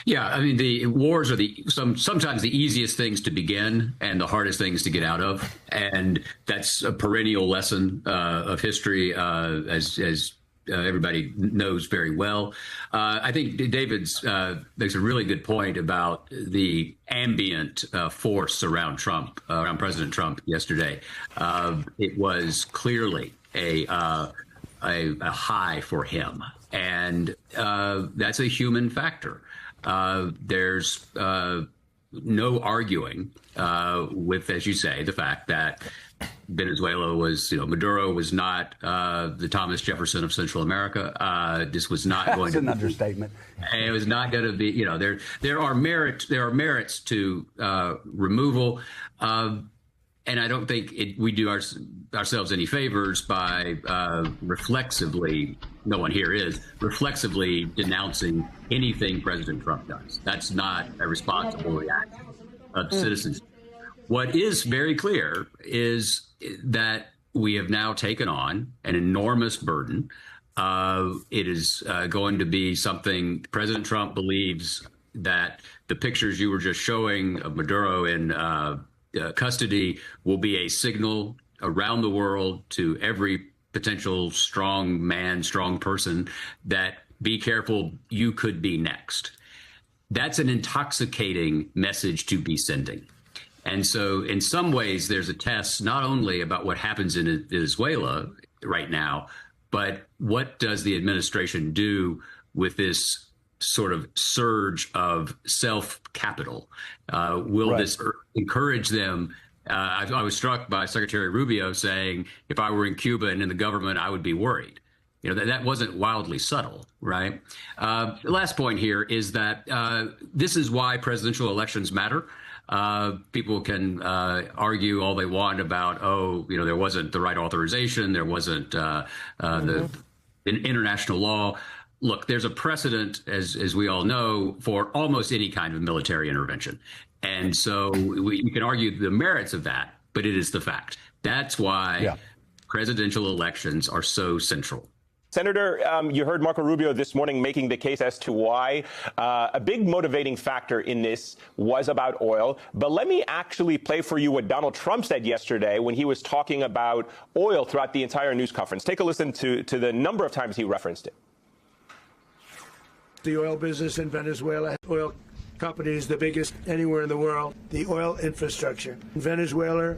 Speaker 14: Yeah, I mean, the wars are sometimes the easiest things to begin and the hardest things to get out of, and that's a perennial lesson of history, as everybody knows very well. I think David's makes a really good point about the ambient force around Trump, around President Trump yesterday. It was clearly a high for him, and that's a human factor. There's no arguing with, as you say, the fact that Venezuela was, Maduro was not the Thomas Jefferson of Central America. This was not going to be an understatement. It was not going to be, there are merits to removal. And I don't think we do ourselves any favors by reflexively, no one here is, reflexively denouncing anything President Trump does. That's not a responsible reaction of citizens. What is very clear is that we have now taken on an enormous burden. It is going to be something President Trump believes that the pictures you were just showing of Maduro in custody will be a signal around the world to every potential strong man, strong person, that be careful, you could be next. That's an intoxicating message to be sending. And so in some ways, there's a test not only about what happens in Venezuela right now, but what does the administration do with this sort of surge of self-capital? Will this encourage them? I was struck by Secretary Rubio saying, if I were in Cuba and in the government, I would be worried. That wasn't wildly subtle, right? The last point here is that this is why presidential elections matter. People can argue all they want about, there wasn't the right authorization, there wasn't the international law. Look, there's a precedent, as we all know, for almost any kind of military intervention. And so you can argue the merits of that, but it is the fact. That's why presidential elections are so central.
Speaker 15: Senator, you heard Marco Rubio this morning making the case as to why a big motivating factor in this was about oil. But let me actually play for you what Donald Trump said yesterday when he was talking about oil throughout the entire news conference. Take a listen to the number of times he referenced it.
Speaker 2: The oil business in Venezuela, oil company is the biggest anywhere in the world. The oil infrastructure in Venezuela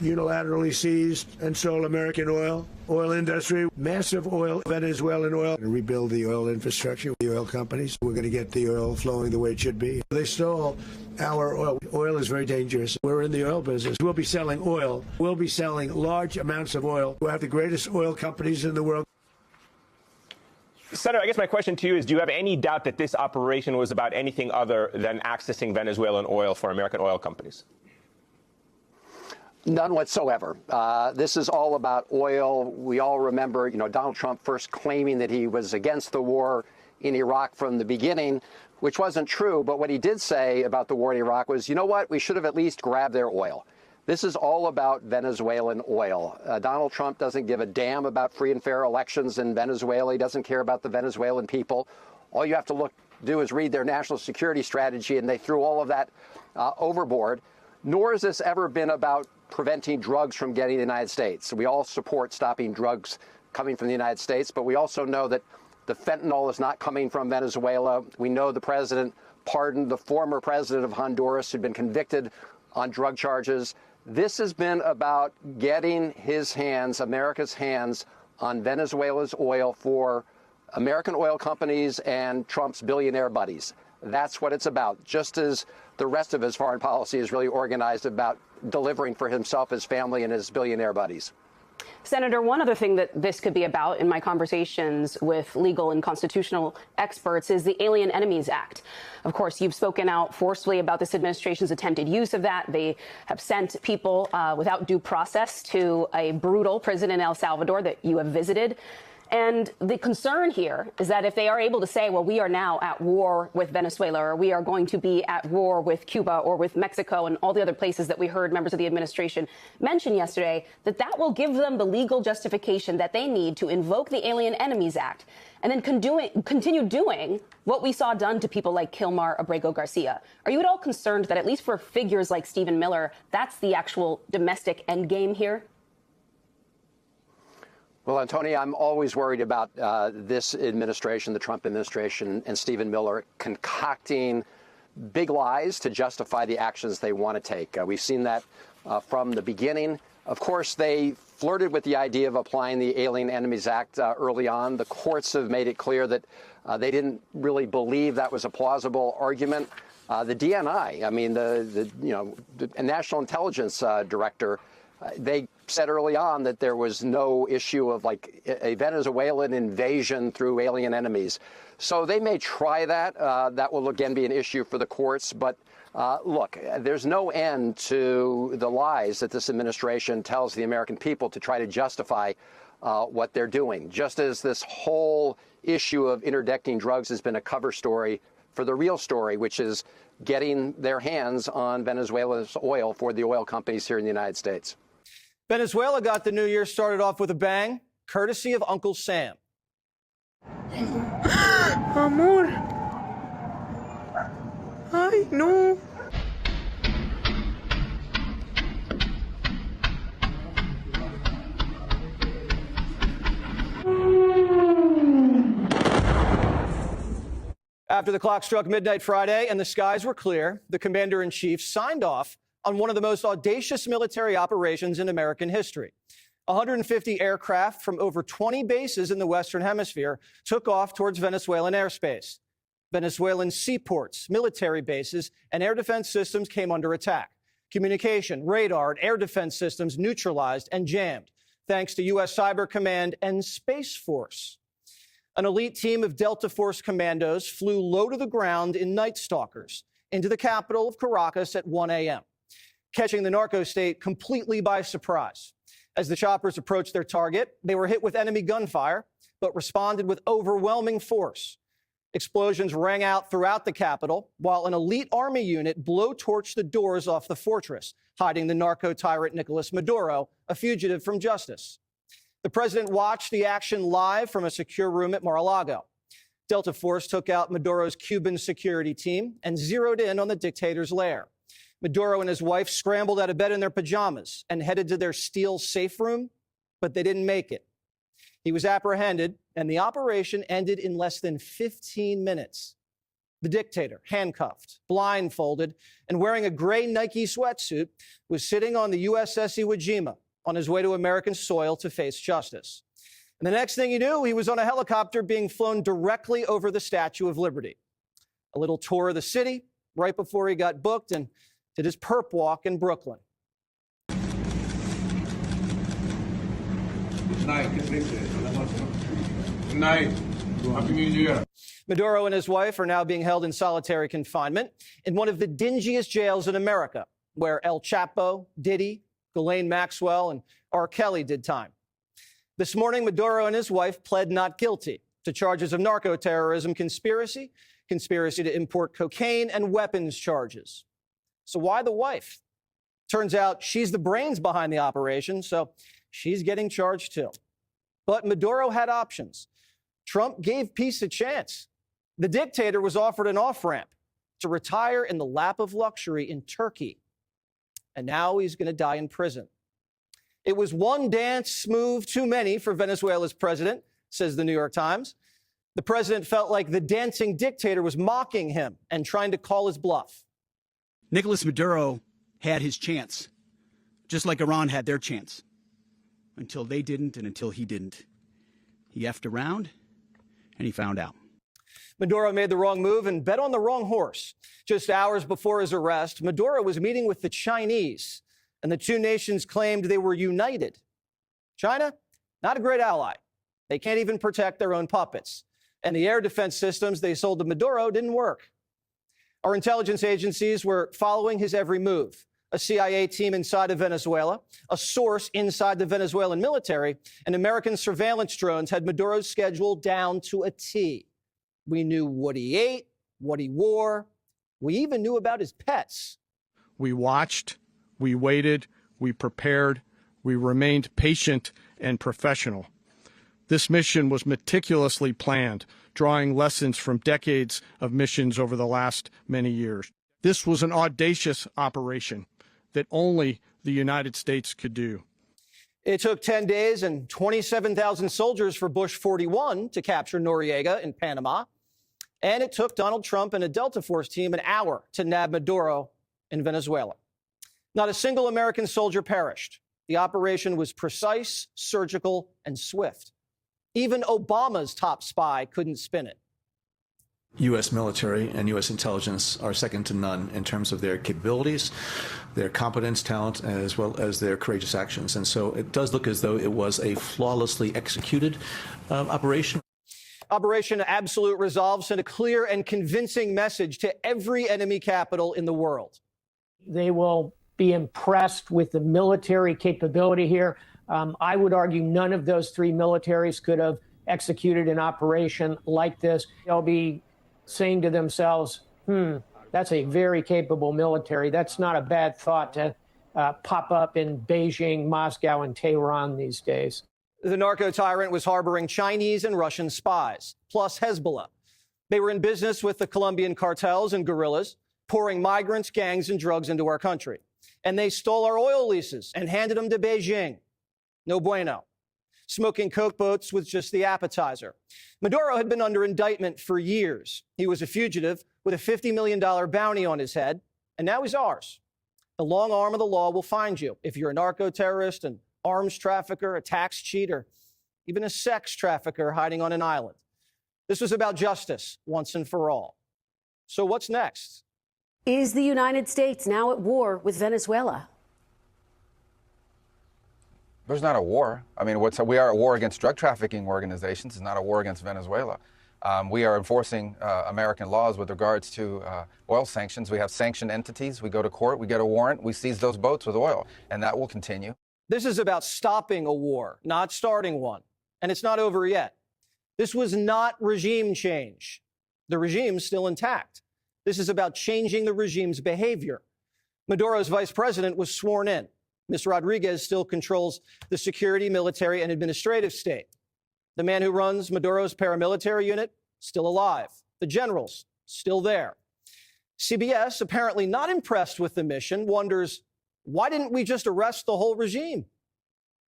Speaker 2: unilaterally seized and sold American oil industry, massive oil, Venezuelan oil, and rebuild the oil infrastructure, the oil companies. We're going to get the oil flowing the way it should be. They stole our oil. Oil is very dangerous. We're in the oil business. We'll be selling oil. We'll be selling large amounts of oil. We'll have the greatest oil companies in the world.
Speaker 15: Senator, I guess my question to you is, do you have any doubt that this operation was about anything other than accessing Venezuelan oil for American oil companies?
Speaker 16: None whatsoever. This is all about oil. We all remember, Donald Trump first claiming that he was against the war in Iraq from the beginning, which wasn't true. But what he did say about the war in Iraq was, you know what, we should have at least grabbed their oil. This is all about Venezuelan oil. Donald Trump doesn't give a damn about free and fair elections in Venezuela. He doesn't care about the Venezuelan people. All you have to do is read their national security strategy, and they threw all of that overboard. Nor has this ever been about preventing drugs from getting to the United States. We all support stopping drugs coming from the United States, but we also know that the fentanyl is not coming from Venezuela. We know the president pardoned the former president of Honduras who'd been convicted on drug charges. This has been about getting his hands, America's hands, on Venezuela's oil for American oil companies and Trump's billionaire buddies. That's what it's about, just as the rest of his foreign policy is really organized about delivering for himself, his family, and his billionaire buddies.
Speaker 17: Senator, one other thing that this could be about in my conversations with legal and constitutional experts is the Alien Enemies Act. Of course, you've spoken out forcefully about this administration's attempted use of that. They have sent people without due process to a brutal prison in El Salvador that you have visited. And the concern here is that if they are able to say, well, we are now at war with Venezuela, or we are going to be at war with Cuba or with Mexico and all the other places that we heard members of the administration mention yesterday, that will give them the legal justification that they need to invoke the Alien Enemies Act and then continue doing what we saw done to people like Kilmar Abrego Garcia. Are you at all concerned that at least for figures like Stephen Miller, that's the actual domestic endgame here?
Speaker 16: Well, Antonia, I'm always worried about this administration, the Trump administration, and Stephen Miller concocting big lies to justify the actions they want to take. We've seen that from the beginning. Of course, they flirted with the idea of applying the Alien Enemies Act early on. The courts have made it clear that they didn't really believe that was a plausible argument. The DNI, I mean, the National Intelligence Director, they said early on that there was no issue of like a Venezuelan invasion through alien enemies. So they may try that. That will again be an issue for the courts. But look, there's no end to the lies that this administration tells the American people to try to justify what they're doing. Just as this whole issue of interdicting drugs has been a cover story for the real story, which is getting their hands on Venezuela's oil for the oil companies here in the United States.
Speaker 18: Venezuela got the new year started off with a bang, courtesy of Uncle Sam.
Speaker 19: Amor. Ay, no.
Speaker 18: After the clock struck midnight Friday and the skies were clear, the commander-in-chief signed off on one of the most audacious military operations in American history. 150 aircraft from over 20 bases in the Western Hemisphere took off towards Venezuelan airspace. Venezuelan seaports, military bases, and air defense systems came under attack. Communication, radar, and air defense systems neutralized and jammed, thanks to U.S. Cyber Command and Space Force. An elite team of Delta Force commandos flew low to the ground in Night Stalkers into the capital of Caracas at 1 a.m., catching the narco state completely by surprise. As the choppers approached their target, they were hit with enemy gunfire, but responded with overwhelming force. Explosions rang out throughout the capital, while an elite army unit blowtorched the doors off the fortress, hiding the narco tyrant Nicolas Maduro, a fugitive from justice. The president watched the action live from a secure room at Mar-a-Lago. Delta Force took out Maduro's Cuban security team and zeroed in on the dictator's lair. Maduro and his wife scrambled out of bed in their pajamas and headed to their steel safe room, but they didn't make it. He was apprehended, and the operation ended in less than 15 minutes. The dictator, handcuffed, blindfolded, and wearing a gray Nike sweatsuit, was sitting on the USS Iwo Jima on his way to American soil to face justice. And the next thing you knew, he was on a helicopter being flown directly over the Statue of Liberty. A little tour of the city right before he got booked and did his perp walk in Brooklyn.
Speaker 20: Good night. Good night. Happy New Year.
Speaker 18: Maduro and his wife are now being held in solitary confinement in one of the dingiest jails in America, where El Chapo, Diddy, Ghislaine Maxwell, and R. Kelly did time. This morning, Maduro and his wife pled not guilty to charges of narco-terrorism conspiracy, conspiracy to import cocaine, and weapons charges. So why the wife? Turns out she's the brains behind the operation, so she's getting charged too. But Maduro had options. Trump gave peace a chance. The dictator was offered an off-ramp to retire in the lap of luxury in Turkey. And now he's going to die in prison. It was one dance move too many for Venezuela's president, says the New York Times. The president felt like the dancing dictator was mocking him and trying to call his bluff.
Speaker 21: Nicolas Maduro had his chance, just like Iran had their chance, until they didn't and until he didn't. He effed around, and he found out.
Speaker 18: Maduro made the wrong move and bet on the wrong horse. Just hours before his arrest, Maduro was meeting with the Chinese, and the two nations claimed they were united. China, not a great ally. They can't even protect their own puppets. And the air defense systems they sold to Maduro didn't work. Our intelligence agencies were following his every move. A CIA team inside of Venezuela, a source inside the Venezuelan military, and American surveillance drones had Maduro's schedule down to a T. We knew what he ate, what he wore. We even knew about his pets.
Speaker 22: We watched, we waited, we prepared, we remained patient and professional. This mission was meticulously planned, drawing lessons from decades of missions over the last many years. This was an audacious operation that only the United States could do.
Speaker 18: It took 10 days and 27,000 soldiers for Bush 41 to capture Noriega in Panama. And it took Donald Trump and a Delta Force team an hour to nab Maduro in Venezuela. Not a single American soldier perished. The operation was precise, surgical, and swift. Even Obama's top spy couldn't spin it.
Speaker 23: U.S. military and U.S. intelligence are second to none in terms of their capabilities, their competence, talent, as well as their courageous actions. And so it does look as though it was a flawlessly executed operation.
Speaker 18: Operation Absolute Resolve sent a clear and convincing message to every enemy capital in the world.
Speaker 24: They will be impressed with the military capability here. I would argue none of those three militaries could have executed an operation like this. They'll be saying to themselves, that's a very capable military. That's not a bad thought to pop up in Beijing, Moscow, and Tehran these days.
Speaker 18: The narco-tyrant was harboring Chinese and Russian spies, plus Hezbollah. They were in business with the Colombian cartels and guerrillas, pouring migrants, gangs, and drugs into our country. And they stole our oil leases and handed them to Beijing. No bueno. Smoking coke boats was just the appetizer. Maduro had been under indictment for years. He was a fugitive with a $50 million bounty on his head, and now he's ours. The long arm of the law will find you if you're a narco-terrorist, an arms trafficker, a tax cheater, even a sex trafficker hiding on an island. This was about justice once and for all. So what's next?
Speaker 7: Is the United States now at war with Venezuela?
Speaker 9: There's not a war. I mean, we are at war against drug trafficking organizations. It's not a war against Venezuela. We are enforcing American laws with regards to oil sanctions. We have sanctioned entities. We go to court. We get a warrant. We seize those boats with oil, and that will continue.
Speaker 18: This is about stopping a war, not starting one. And it's not over yet. This was not regime change. The regime's still intact. This is about changing the regime's behavior. Maduro's vice president was sworn in. Ms. Rodriguez still controls the security, military, and administrative state. The man who runs Maduro's paramilitary unit, still alive. The generals, still there. CBS, apparently not impressed with the mission, wonders, why didn't we just arrest the whole regime?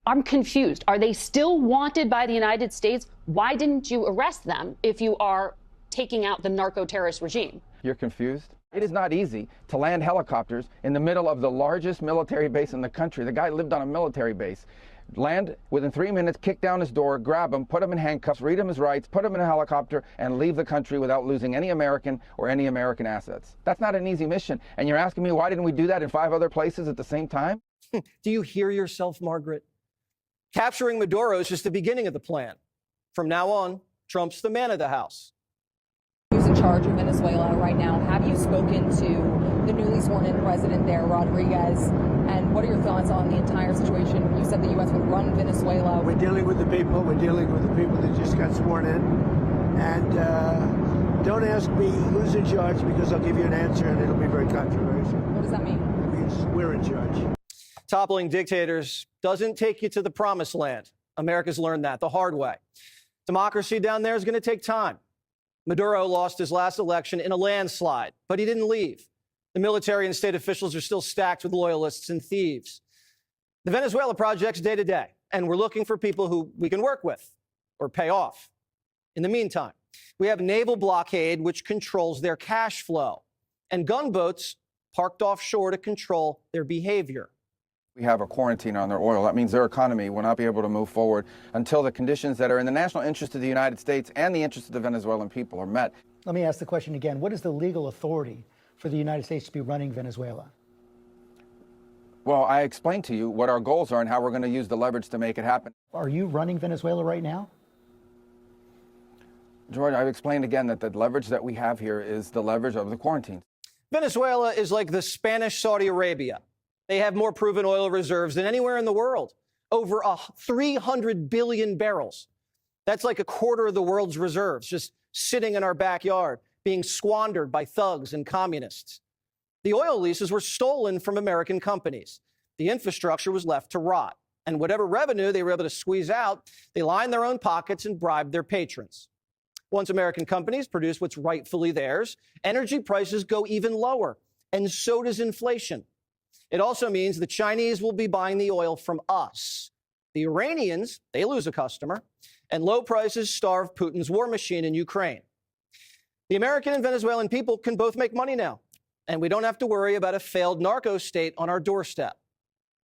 Speaker 17: I'm confused. Are they still wanted by the United States? Why didn't you arrest them if you are taking out the narco-terrorist regime.
Speaker 9: You're confused? It is not easy to land helicopters in the middle of the largest military base in the country. The guy lived on a military base. Land within 3 minutes, kick down his door, grab him, put him in handcuffs, read him his rights, put him in a helicopter, and leave the country without losing any American or any American assets. That's not an easy mission. And you're asking me, why didn't we do that in 5 other places at the same time?
Speaker 18: Do you hear yourself, Margaret? Capturing Maduro is just the beginning of the plan. From now on, Trump's the man of the house.
Speaker 6: Who's in charge of Venezuela right now? Have you spoken to the newly sworn-in president there, Rodriguez? And what are your thoughts on the entire situation? You said the U.S. would run Venezuela.
Speaker 2: We're dealing with the people. We're dealing with the people that just got sworn in. And don't ask me who's in charge, because I'll give you an answer and it'll be very controversial.
Speaker 6: What does that mean?
Speaker 2: It means we're in charge.
Speaker 18: Toppling dictators doesn't take you to the promised land. America's learned that the hard way. Democracy down there is going to take time. Maduro lost his last election in a landslide, but he didn't leave. The military and state officials are still stacked with loyalists and thieves. The Venezuela project's day to day, and we're looking for people who we can work with or pay off. In the meantime, we have naval blockade, which controls their cash flow, and gunboats parked offshore to control their behavior.
Speaker 9: We have a quarantine on their oil. That means their economy will not be able to move forward until the conditions that are in the national interest of the United States and the interest of the Venezuelan people are met.
Speaker 1: Let me ask the question again. What is the legal authority for the United States to be running Venezuela?
Speaker 9: Well, I explained to you what our goals are and how we're going to use the leverage to make it happen.
Speaker 1: Are you running Venezuela right now?
Speaker 9: George, I've explained again that the leverage that we have here is the leverage of the quarantine.
Speaker 18: Venezuela is like the Spanish Saudi Arabia. They have more proven oil reserves than anywhere in the world. Over 300 billion barrels. That's like a quarter of the world's reserves just sitting in our backyard, being squandered by thugs and communists. The oil leases were stolen from American companies. The infrastructure was left to rot. And whatever revenue they were able to squeeze out, they lined their own pockets and bribed their patrons. Once American companies produce what's rightfully theirs, energy prices go even lower, and so does inflation. It also means the Chinese will be buying the oil from us. The Iranians, they lose a customer, and low prices starve Putin's war machine in Ukraine. The American and Venezuelan people can both make money now, and we don't have to worry about a failed narco state on our doorstep.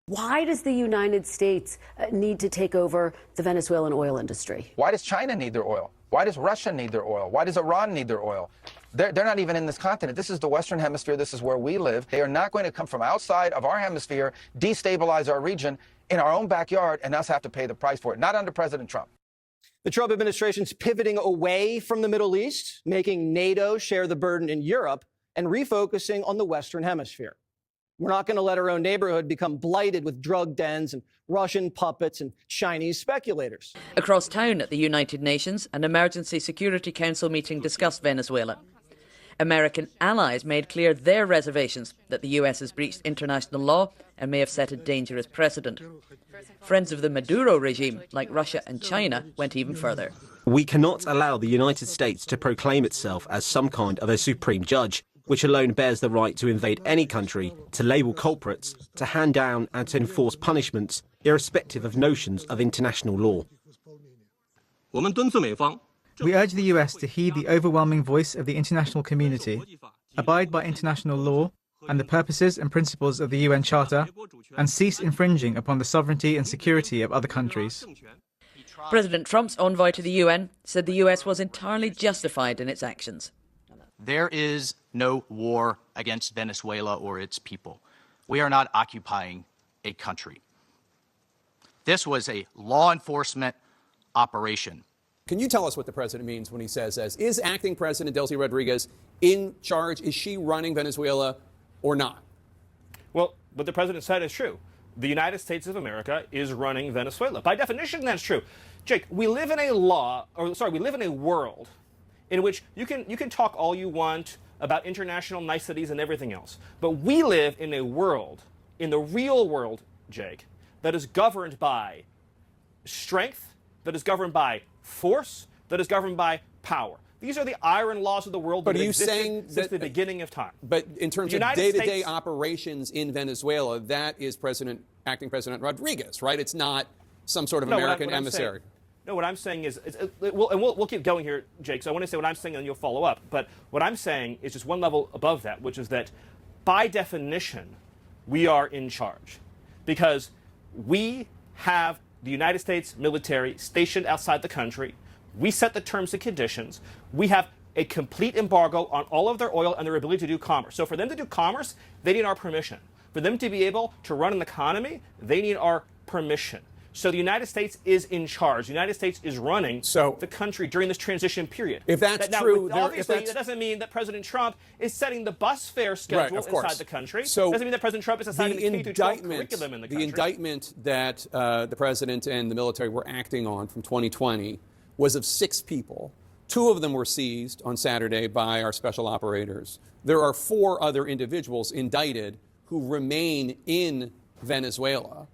Speaker 7: Why does the United States need to take over the Venezuelan oil industry?
Speaker 9: Why does China need their oil? Why does Russia need their oil? Why does Iran need their oil? They're not even in this continent. This is the Western Hemisphere. This is where we live. They are not going to come from outside of our hemisphere, destabilize our region in our own backyard, and us have to pay the price for it. Not under President Trump.
Speaker 18: The Trump administration's pivoting away from the Middle East, making NATO share the burden in Europe, and refocusing on the Western Hemisphere. We're not going to let our own neighborhood become blighted with drug dens and Russian puppets and Chinese speculators.
Speaker 3: Across town at the United Nations, an Emergency Security Council meeting discussed Venezuela. American allies made clear their reservations that the US has breached international law and may have set a dangerous precedent. Friends of the Maduro regime, like Russia and China, went even further.
Speaker 4: We cannot allow the United States to proclaim itself as some kind of a supreme judge, which alone bears the right to invade any country, to label culprits, to hand down and to enforce punishments, irrespective of notions of international law.
Speaker 8: We urge the US to heed the overwhelming voice of the international community, abide by international law and the purposes and principles of the UN Charter, and cease infringing upon the sovereignty and security of other countries.
Speaker 3: President Trump's envoy to the UN said the US was entirely justified in its actions.
Speaker 25: There is no war against Venezuela or its people. We are not occupying a country. This was a law enforcement operation.
Speaker 26: Can you tell us what the president means when he says this? Is acting President Delcy Rodriguez in charge? Is she running Venezuela or not?
Speaker 27: Well, what the president said is true. The United States of America is running Venezuela. By definition, that's true. Jake, we live in a world in which you can talk all you want about international niceties and everything else. But we live in a world, in the real world, Jake, that is governed by strength, that is governed by force, that is governed by power. These are the iron laws of the world that have existed since the beginning of time.
Speaker 26: But in terms of day-to-day operations in Venezuela, that is acting President Rodriguez, right? It's not some sort of American emissary.
Speaker 27: No, what I'm saying is we'll keep going here, Jake. So I want to say what I'm saying, and you'll follow up. But what I'm saying is just one level above that, which is that by definition, we are in charge because we have the United States military stationed outside the country. We set the terms and conditions. We have a complete embargo on all of their oil and their ability to do commerce. So for them to do commerce, they need our permission. For them to be able to run an economy, they need our permission. So the United States is in charge. The United States is running the country during this transition period.
Speaker 26: If that's
Speaker 27: now,
Speaker 26: true,
Speaker 27: obviously, that doesn't mean that President Trump is setting the bus fare schedule inside the country.
Speaker 26: So
Speaker 27: it doesn't mean that President Trump is assigning the K-12 curriculum in the country.
Speaker 26: The indictment that the president and the military were acting on from 2020 was of 6 people. 2 of them were seized on Saturday by our special operators. There are 4 other individuals indicted who remain in Venezuela.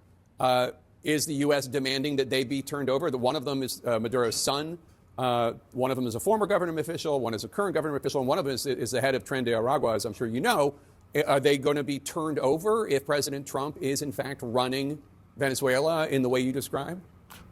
Speaker 26: Is the U.S. demanding that they be turned over? One of them is Maduro's son. One of them is a former government official. One is a current government official. And one of them is the head of Tren de Aragua, as I'm sure you know. Are they going to be turned over if President Trump is, in fact, running Venezuela in the way you describe?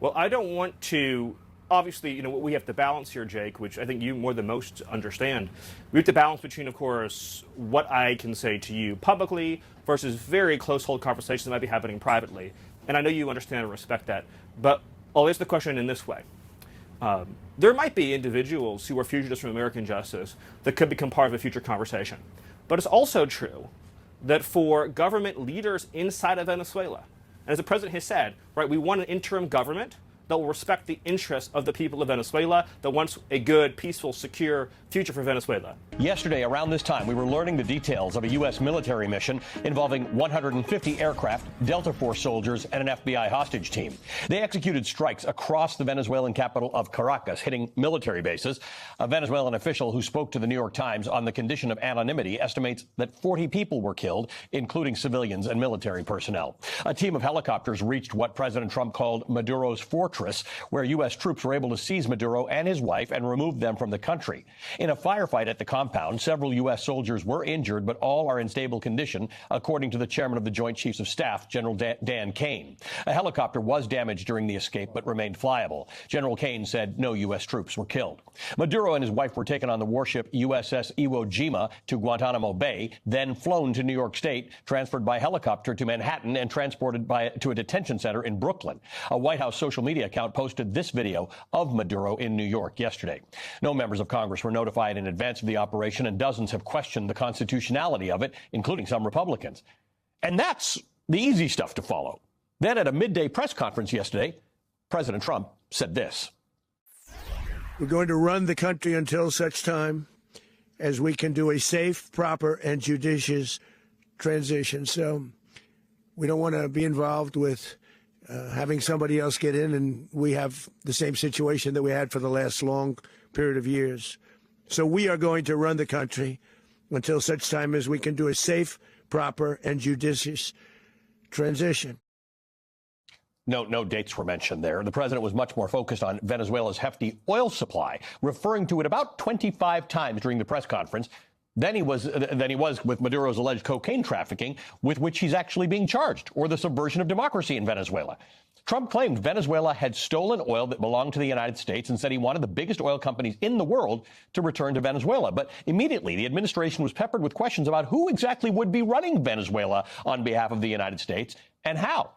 Speaker 27: Well, I don't want to. Obviously, we have to balance here, Jake, which I think you more than most understand. We have to balance between, of course, what I can say to you publicly versus very close hold conversations that might be happening privately. And I know you understand and respect that. But I'll answer the question in this way. There might be individuals who are fugitives from American justice that could become part of a future conversation. But it's also true that for government leaders inside of Venezuela, and as the president has said, right, we want an interim government that will respect the interests of the people of Venezuela, that wants a good, peaceful, secure future for Venezuela.
Speaker 5: Yesterday, around this time, we were learning the details of a U.S. military mission involving 150 aircraft, Delta Force soldiers, and an FBI hostage team. They executed strikes across the Venezuelan capital of Caracas, hitting military bases. A Venezuelan official who spoke to the New York Times on the condition of anonymity estimates that 40 people were killed, including civilians and military personnel. A team of helicopters reached what President Trump called Maduro's fortress, where U.S. troops were able to seize Maduro and his wife and remove them from the country. In a firefight at the compound, several U.S. soldiers were injured, but all are in stable condition, according to the chairman of the Joint Chiefs of Staff, General Dan Kane. A helicopter was damaged during the escape, but remained flyable. General Kane said no U.S. troops were killed. Maduro and his wife were taken on the warship USS Iwo Jima to Guantanamo Bay, then flown to New York State, transferred by helicopter to Manhattan, and transported to a detention center in Brooklyn. A White House social media account posted this video of Maduro in New York yesterday. No members of Congress were notified in advance of the operation, and dozens have questioned the constitutionality of it, including some Republicans. And that's the easy stuff to follow. Then at a midday press conference yesterday, President Trump said this.
Speaker 2: We're going to run the country until such time as we can do a safe, proper, and judicious transition. So we don't want to be involved with having somebody else get in, and we have the same situation that we had for the last long period of years. So we are going to run the country until such time as we can do a safe, proper, and judicious transition.
Speaker 5: No dates were mentioned there. The president was much more focused on Venezuela's hefty oil supply, referring to it about 25 times during the press conference than he was with Maduro's alleged cocaine trafficking, with which he's actually being charged, or the subversion of democracy in Venezuela. Trump claimed Venezuela had stolen oil that belonged to the United States and said he wanted the biggest oil companies in the world to return to Venezuela. But immediately, the administration was peppered with questions about who exactly would be running Venezuela on behalf of the United States and how.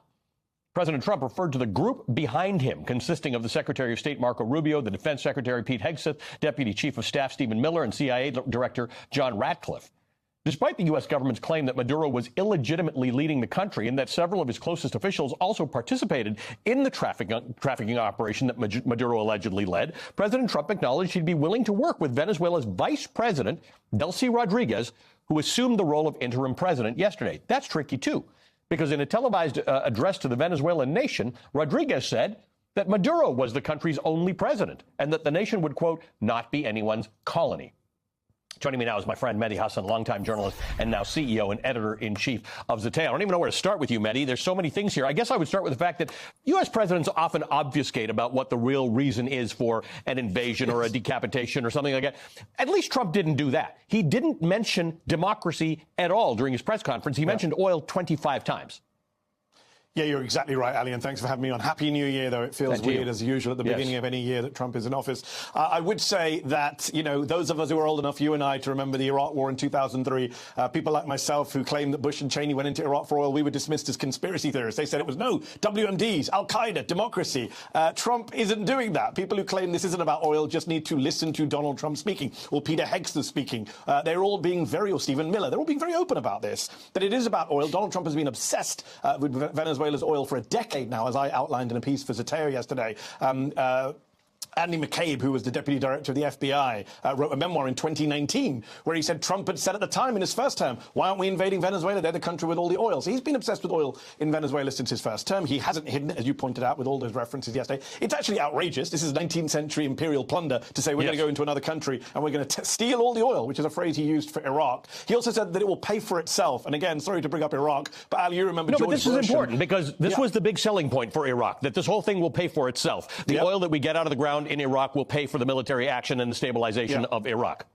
Speaker 5: President Trump referred to the group behind him, consisting of the Secretary of State Marco Rubio, the Defense Secretary Pete Hegseth, Deputy Chief of Staff Stephen Miller, and CIA Director John Ratcliffe. Despite the U.S. government's claim that Maduro was illegitimately leading the country and that several of his closest officials also participated in the trafficking operation that Maduro allegedly led, President Trump acknowledged he'd be willing to work with Venezuela's Vice President, Delcy Rodriguez, who assumed the role of interim president yesterday. That's tricky, too, because in a televised address to the Venezuelan nation, Rodriguez said that Maduro was the country's only president and that the nation would, quote, not be anyone's colony. Joining me now is my friend Mehdi Hassan, longtime journalist and now CEO and editor-in-chief of Zate. I don't even know where to start with you, Mehdi. There's so many things here. I guess I would start with the fact that U.S. presidents often obfuscate about what the real reason is for an invasion or a decapitation or something like that. At least Trump didn't do that. He didn't mention democracy at all during his press conference. He mentioned oil 25 times.
Speaker 10: Yeah, you're exactly right, Ali, and thanks for having me on. Happy New Year, though it feels weird as usual at the beginning of any year that Trump is in office. I would say that, you know, those of us who are old enough, you and I, to remember the Iraq War in 2003, people like myself who claimed that Bush and Cheney went into Iraq for oil, we were dismissed as conspiracy theorists. They said it was no, WMDs, Al-Qaeda, democracy. Trump isn't doing that. People who claim this isn't about oil just need to listen to Donald Trump speaking, or Peter Hegseth speaking. They're all being or Stephen Miller, they're all being very open about this, that it is about oil. Donald Trump has been obsessed with Venezuela's oil for a decade now, as I outlined in a piece for Zateo yesterday. Andy McCabe, who was the deputy director of the FBI, wrote a memoir in 2019 where he said Trump had said at the time in his first term, why aren't we invading Venezuela? They're the country with all the oil. So he's been obsessed with oil in Venezuela since his first term. He hasn't hidden it, as you pointed out, with all those references yesterday. It's actually outrageous. This is 19th century imperial plunder to say we're going to go into another country and we're going to steal all the oil, which is a phrase he used for Iraq. He also said that it will pay for itself. And again, sorry to bring up Iraq, but Al, you remember George
Speaker 5: Bush. No, but this is important because this was the big selling point for Iraq, that this whole thing will pay for itself. The oil that we get out of the ground in Iraq will pay for the military action and the stabilization of Iraq.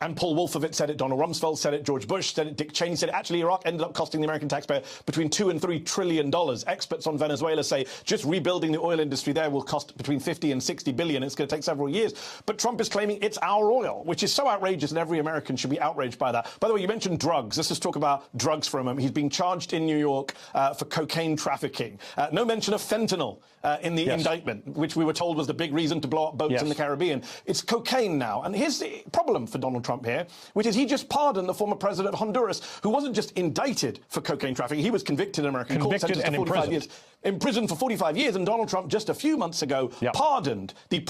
Speaker 10: And Paul Wolfowitz said it, Donald Rumsfeld said it, George Bush said it, Dick Cheney said it. Actually, Iraq ended up costing the American taxpayer between $2 and $3 trillion. Experts on Venezuela say just rebuilding the oil industry there will cost between 50 and 60 billion. It's going to take several years. But Trump is claiming it's our oil, which is so outrageous that every American should be outraged by that. By the way, you mentioned drugs. Let's just talk about drugs for a moment. He's being charged in New York for cocaine trafficking. No mention of fentanyl in the indictment, which we were told was the big reason to blow up boats in the Caribbean. It's cocaine now. And here's the problem for Donald Trump here, which is he just pardoned the former president of Honduras, who wasn't just indicted for cocaine trafficking. He was convicted in American court, sentenced to 45 years. Imprisoned for 45 years, and Donald Trump just a few months ago pardoned the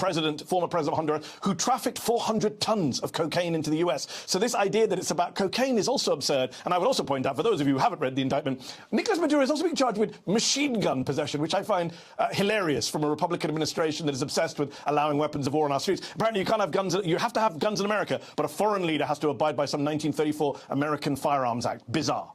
Speaker 10: former president of Honduras, who trafficked 400 tons of cocaine into the US. So this idea that it's about cocaine is also absurd. And I would also point out, for those of you who haven't read the indictment, Nicolas Maduro is also being charged with machine gun possession, which I find hilarious from a Republican administration that is obsessed with allowing weapons of war on our streets. Apparently you can't have guns, you have to have guns in America, but a foreign leader has to abide by some 1934 American Firearms Act. Bizarre.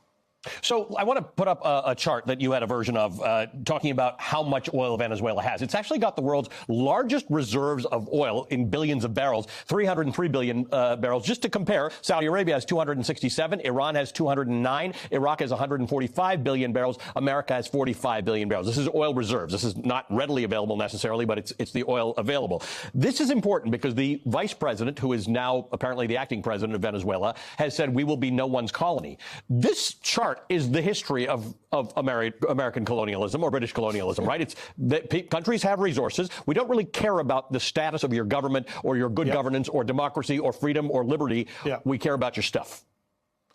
Speaker 5: So I want to put up a chart that you had a version of talking about how much oil Venezuela has. It's actually got the world's largest reserves of oil in billions of barrels, 303 billion barrels. Just to compare, Saudi Arabia has 267, Iran has 209, Iraq has 145 billion barrels, America has 45 billion barrels. This is oil reserves. This is not readily available necessarily, but it's the oil available. This is important because the vice president, who is now apparently the acting president of Venezuela, has said we will be no one's colony. This chart is the history of American colonialism or British colonialism, right? It's that countries have resources. We don't really care about the status of your government or your good governance or democracy or freedom or liberty. We care about your stuff.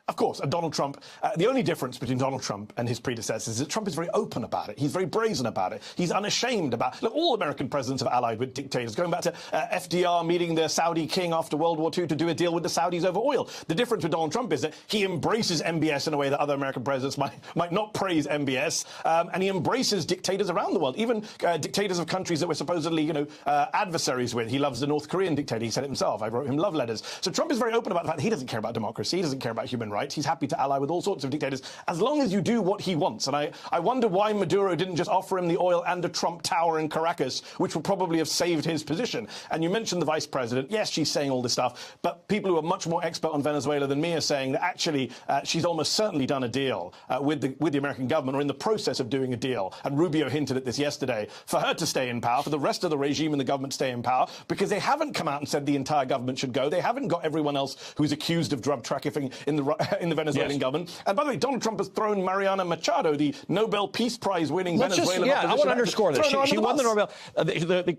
Speaker 10: Of course, and Donald Trump, the only difference between Donald Trump and his predecessors is that Trump is very open about it. He's very brazen about it. He's unashamed about it. Look, all American presidents have allied with dictators, going back to FDR meeting the Saudi king after World War II to do a deal with the Saudis over oil. The difference with Donald Trump is that he embraces MBS in a way that other American presidents might not praise MBS, and he embraces dictators around the world, even dictators of countries that we're supposedly, adversaries with. He loves the North Korean dictator. He said it himself. I wrote him love letters. So Trump is very open about the fact that he doesn't care about democracy. He doesn't care about human rights. He's happy to ally with all sorts of dictators as long as you do what he wants. And I wonder why Maduro didn't just offer him the oil and a Trump tower in Caracas, which would probably have saved his position. And you mentioned the vice president. Yes, she's saying all this stuff, but people who are much more expert on Venezuela than me are saying that actually she's almost certainly done a deal with the American government, or in the process of doing a deal. And Rubio hinted at this yesterday, for her to stay in power, for the rest of the regime and the government stay in power, because they haven't come out and said the entire government should go. They haven't got everyone else who's accused of drug trafficking in the Venezuelan government. And by the way, Donald Trump has thrown Mariana Machado, the Nobel Peace Prize winning Venezuelan opposition.
Speaker 5: I want to underscore this. She won the Nobel.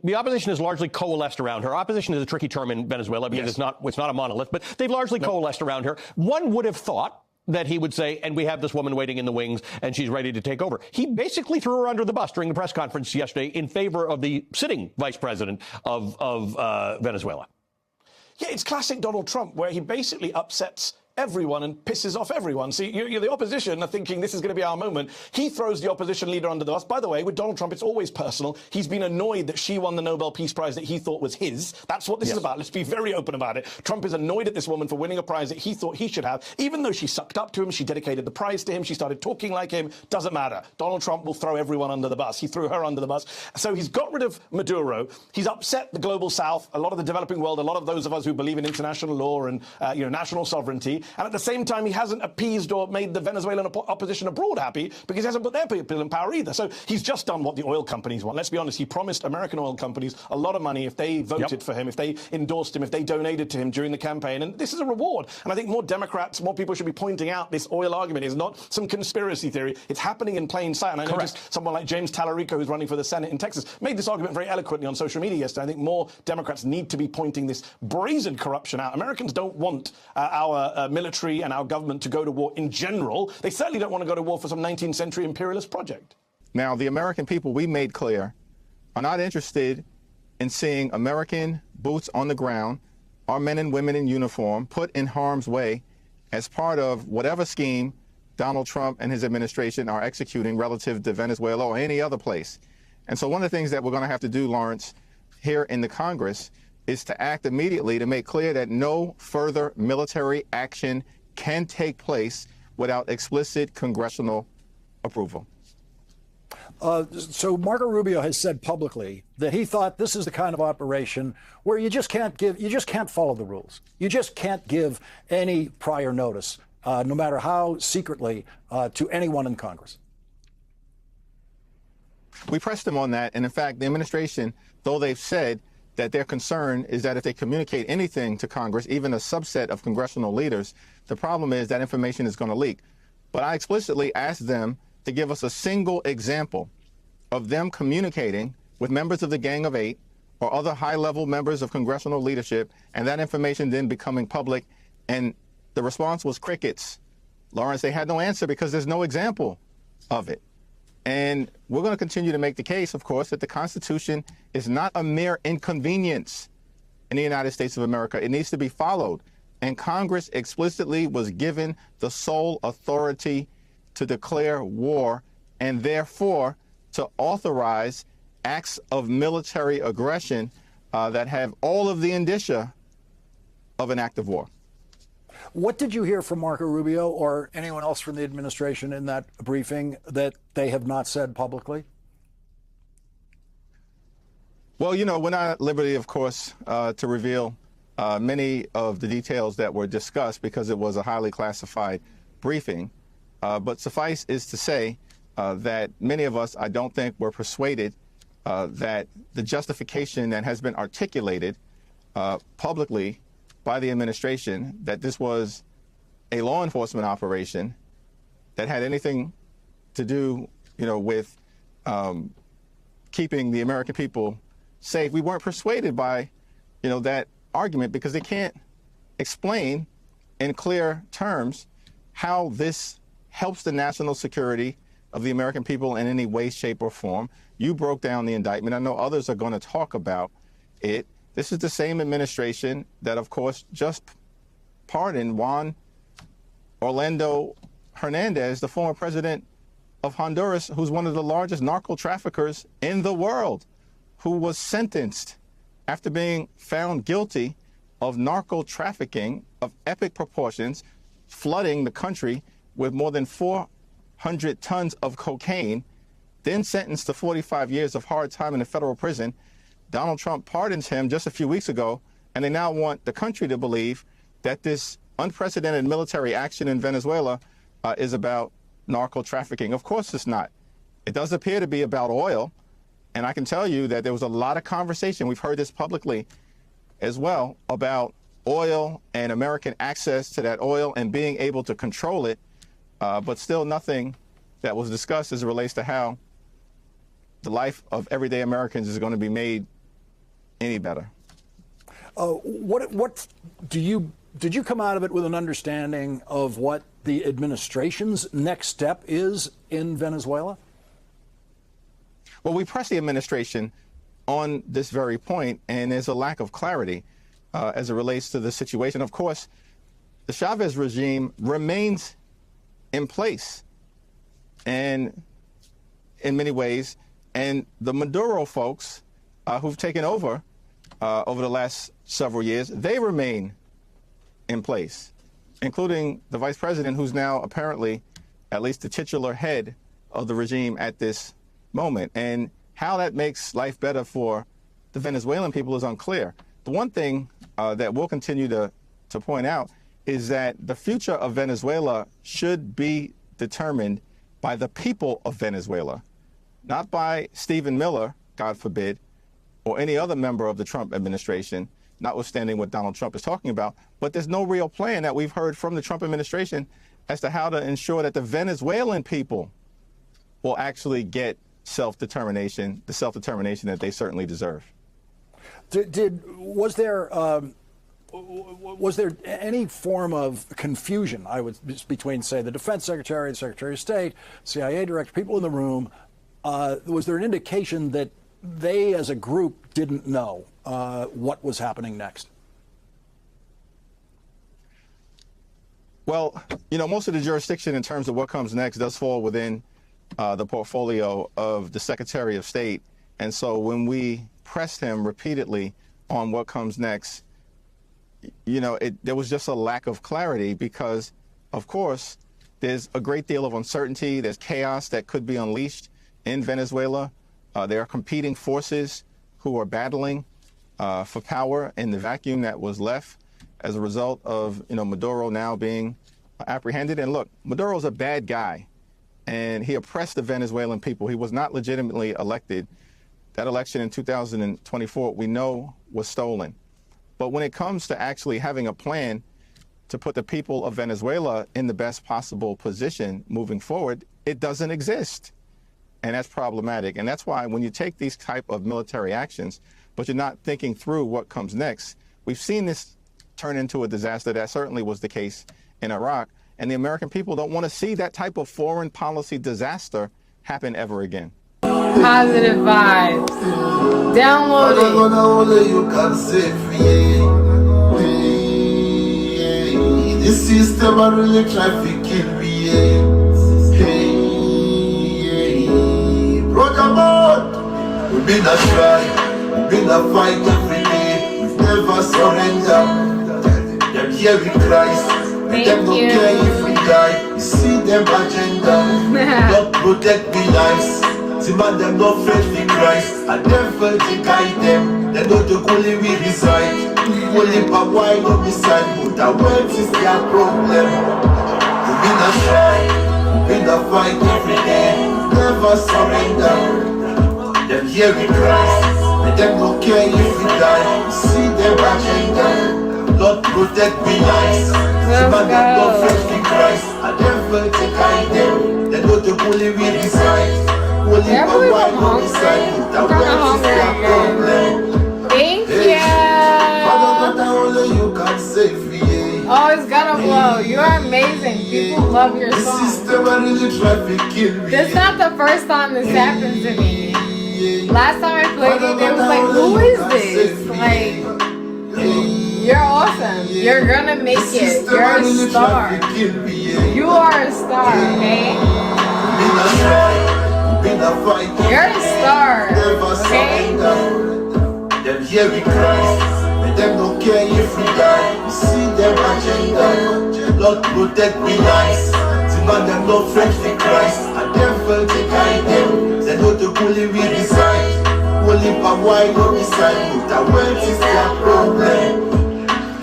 Speaker 5: The opposition has largely coalesced around her. Opposition is a tricky term in Venezuela because it's not a monolith, but they've largely coalesced around her. One would have thought that he would say, and we have this woman waiting in the wings, and she's ready to take over. He basically threw her under the bus during the press conference yesterday in favor of the sitting vice president of Venezuela.
Speaker 10: Yeah, it's classic Donald Trump, where he basically upsets everyone and pisses off everyone. See, you're the opposition are thinking this is going to be our moment. He throws the opposition leader under the bus. By the way, with Donald Trump, it's always personal. He's been annoyed that she won the Nobel Peace Prize that he thought was his. That's what this is about. Let's be very open about it. Trump is annoyed at this woman for winning a prize that he thought he should have, even though she sucked up to him, she dedicated the prize to him, she started talking like him. Doesn't matter. Donald Trump will throw everyone under the bus. He threw her under the bus. So he's got rid of Maduro. He's upset the global South, a lot of the developing world, a lot of those of us who believe in international law and national sovereignty. happy, and at the same time, he hasn't appeased or made the Venezuelan opposition abroad happy because he hasn't put their people in power either. So he's just done what the oil companies want. Let's be honest, he promised American oil companies a lot of money if they voted for him, if they endorsed him, if they donated to him during the campaign, and this is a reward. And I think more Democrats, more people should be pointing out this oil argument is not some conspiracy theory. It's happening in plain sight. And I know just someone like James Tallarico, who's running for the Senate in Texas, made this argument very eloquently on social media yesterday. I think more Democrats need to be pointing this brazen corruption out. Americans don't want our military and our government to go to war in general. They certainly don't want to go to war for some 19th century imperialist project.
Speaker 9: Now, the American people, we made clear, are not interested in seeing American boots on the ground, our men and women in uniform, put in harm's way as part of whatever scheme Donald Trump and his administration are executing relative to Venezuela or any other place. And so one of the things that we're going to have to do, Lawrence, here in the Congress is to act immediately to make clear that no further military action can take place without explicit congressional approval.
Speaker 11: So Marco Rubio has said publicly that he thought this is the kind of operation where you just can't follow the rules. You just can't give any prior notice, no matter how secretly, to anyone in Congress.
Speaker 9: We pressed them on that, and in fact, the administration, though they've said that their concern is that if they communicate anything to Congress, even a subset of congressional leaders, the problem is that information is going to leak. But I explicitly asked them to give us a single example of them communicating with members of the Gang of Eight or other high-level members of congressional leadership, and that information then becoming public. And the response was crickets. Lawrence, they had no answer because there's no example of it. And we're going to continue to make the case, of course, that the Constitution is not a mere inconvenience in the United States of America. It needs to be followed. And Congress explicitly was given the sole authority to declare war and therefore to authorize acts of military aggression that have all of the indicia of an act of war.
Speaker 11: What did you hear from Marco Rubio or anyone else from the administration in that briefing that they have not said publicly?
Speaker 9: Well, you know, we're not at liberty, of course, to reveal many of the details that were discussed because it was a highly classified briefing. But suffice is to say that many of us, I don't think, were persuaded that the justification that has been articulated publicly by the administration, that this was a law enforcement operation that had anything to do, you know, with keeping the American people safe. We weren't persuaded by, you know, that argument because they can't explain in clear terms how this helps the national security of the American people in any way, shape, or form. You broke down the indictment. I know others are going to talk about it. This is the same administration that, of course, just pardoned Juan Orlando Hernandez, the former president of Honduras, who's one of the largest narco traffickers in the world, who was sentenced after being found guilty of narco trafficking of epic proportions, flooding the country with more than 400 tons of cocaine, then sentenced to 45 years of hard time in a federal prison. Donald Trump pardons him just a few weeks ago, and they now want the country to believe that this unprecedented military action in Venezuela is about narco trafficking. Of course it's not. It does appear to be about oil, and I can tell you that there was a lot of conversation, we've heard this publicly as well, about oil and American access to that oil and being able to control it, but still nothing that was discussed as it relates to how the life of everyday Americans is going to be made any better.
Speaker 11: What did you come out of it with an understanding of what the administration's next step is in Venezuela?
Speaker 9: Well, we pressed the administration on this very point, and there's a lack of clarity as it relates to the situation. Of course, the Chavez regime remains in place, and in many ways, and the Maduro folks who've taken over the last several years, they remain in place, including the vice president, who's now apparently at least the titular head of the regime at this moment. And how that makes life better for the Venezuelan people is unclear. The one thing that we'll continue to point out
Speaker 12: is that the future of Venezuela should be determined by the people of Venezuela, not by Stephen Miller, God forbid, or any other member of the Trump administration, notwithstanding what Donald Trump is talking about. But there's no real plan that we've heard from the Trump administration as to how to ensure that the Venezuelan people will actually get self-determination, the self-determination that they certainly deserve.
Speaker 11: Was there any form of confusion, between, say, the Defense Secretary, the Secretary of State, CIA Director, people in the room? Was there an indication that they, as a group, didn't know what was happening next?
Speaker 12: Well, most of the jurisdiction in terms of what comes next does fall within the portfolio of the Secretary of State. And so when we pressed him repeatedly on what comes next, there was just a lack of clarity because, of course, there's a great deal of uncertainty. There's chaos that could be unleashed in Venezuela. There are competing forces who are battling for power in the vacuum that was left as a result of, Maduro now being apprehended. And look, Maduro's a bad guy, and he oppressed the Venezuelan people. He was not legitimately elected. That election in 2024, we know, was stolen. But when it comes to actually having a plan to put the people of Venezuela in the best possible position moving forward, it doesn't exist. And that's problematic. And that's why when you take these type of military actions, but you're not thinking through what comes next, we've seen this turn into a disaster. That certainly was the case in Iraq. And the American people don't want to see that type of foreign policy disaster happen ever again.
Speaker 13: Positive vibes. Download it.
Speaker 14: The system are really trafficking me. Brother man, we've been a try, we've been a fight every day, we've never surrendered. Them here in Christ, and them don't care if we die. You see them agenda, God protect me lives. See man, them no faith in Christ, and them fail to guide them. They know the only we reside. Only but why not beside, but the world is their problem. We've been a try, we've been a fight every day, never surrender. Them here in Christ, and them don't care if we die. See them agenda, Lord protect me lives. See man, them no faith in Christ, and them fail to guide them. They know the only we reside. Only but why not beside, but the world is their problem.
Speaker 13: Thank you.
Speaker 14: You can save me.
Speaker 13: Oh, it's gonna blow. You are amazing. People love your song. This is not the first time this happens to me. Last time I played it, they was like, who is this? Like, you're awesome. You're gonna make it. You're a star. You are a star, okay? You're a star, okay?
Speaker 14: Them here in Christ, and them don't care if we die. You see them agenda, Lord protect me lives. See man, them no friends in Christ, and them fail to guide them. They know the only we reside. Only but why not beside, but the world is their problem.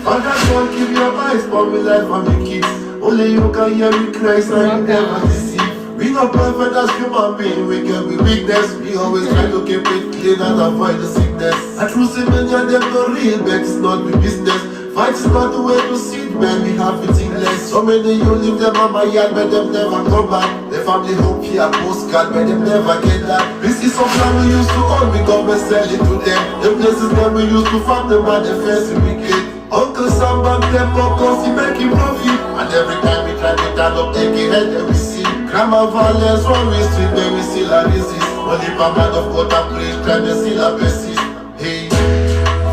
Speaker 14: Father, son, keep your eyes for me life and me kids. Only you can hear me Christ and you never deceive. We not perfect as human beings, we can be weakness. We always try to keep it clean and avoid the sickness. I true say many of them no real, but it's not the business. Fight is not the way to see it, man, we have it in less. So many you leave them on my yard, but them never come back. The family hope here, postcard, but them never get that. This is some plan we used to own, we go and sell it to them. The places that we used to farm them and the first wicked. Uncle Sam back them up cause he make him profit. And every time we try to turn up, take a head that we see. Grandma violence, one we street, but we still a resist. Only for man of God and preach, trying to still a persist. Hey,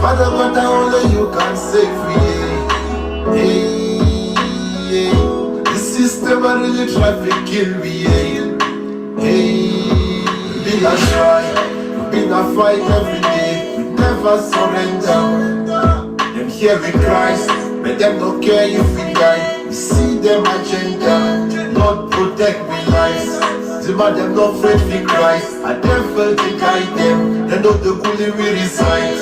Speaker 14: Father God, only you can save me. Hey, the system are really trying to kill me. Hey, we been a try, we been a fight every day, we never surrender. Them here in Christ, but them don't care if we die. We see them agenda, Lord protect me lives. The man them not afraid for Christ, and them fail to guide them. They know the only we reside.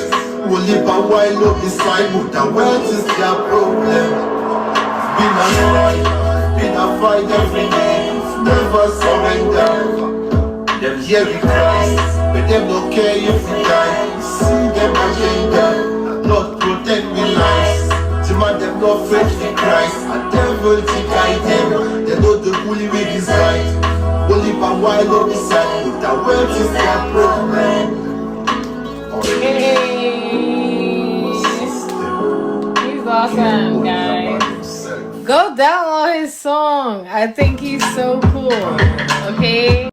Speaker 14: Only but why not beside, but the world is their problem. and fight. Been a fight every day, never surrender. Them hear we cry, but them don't care if we die. See them agenda, Lord protect me lives. Man, them no afraid for Christ. A devil to guide them. They know the bully with his right. Only by while on the side, but the world is their problem.
Speaker 13: Hey. He's awesome, guys. Go download his song. I think he's so cool. Okay?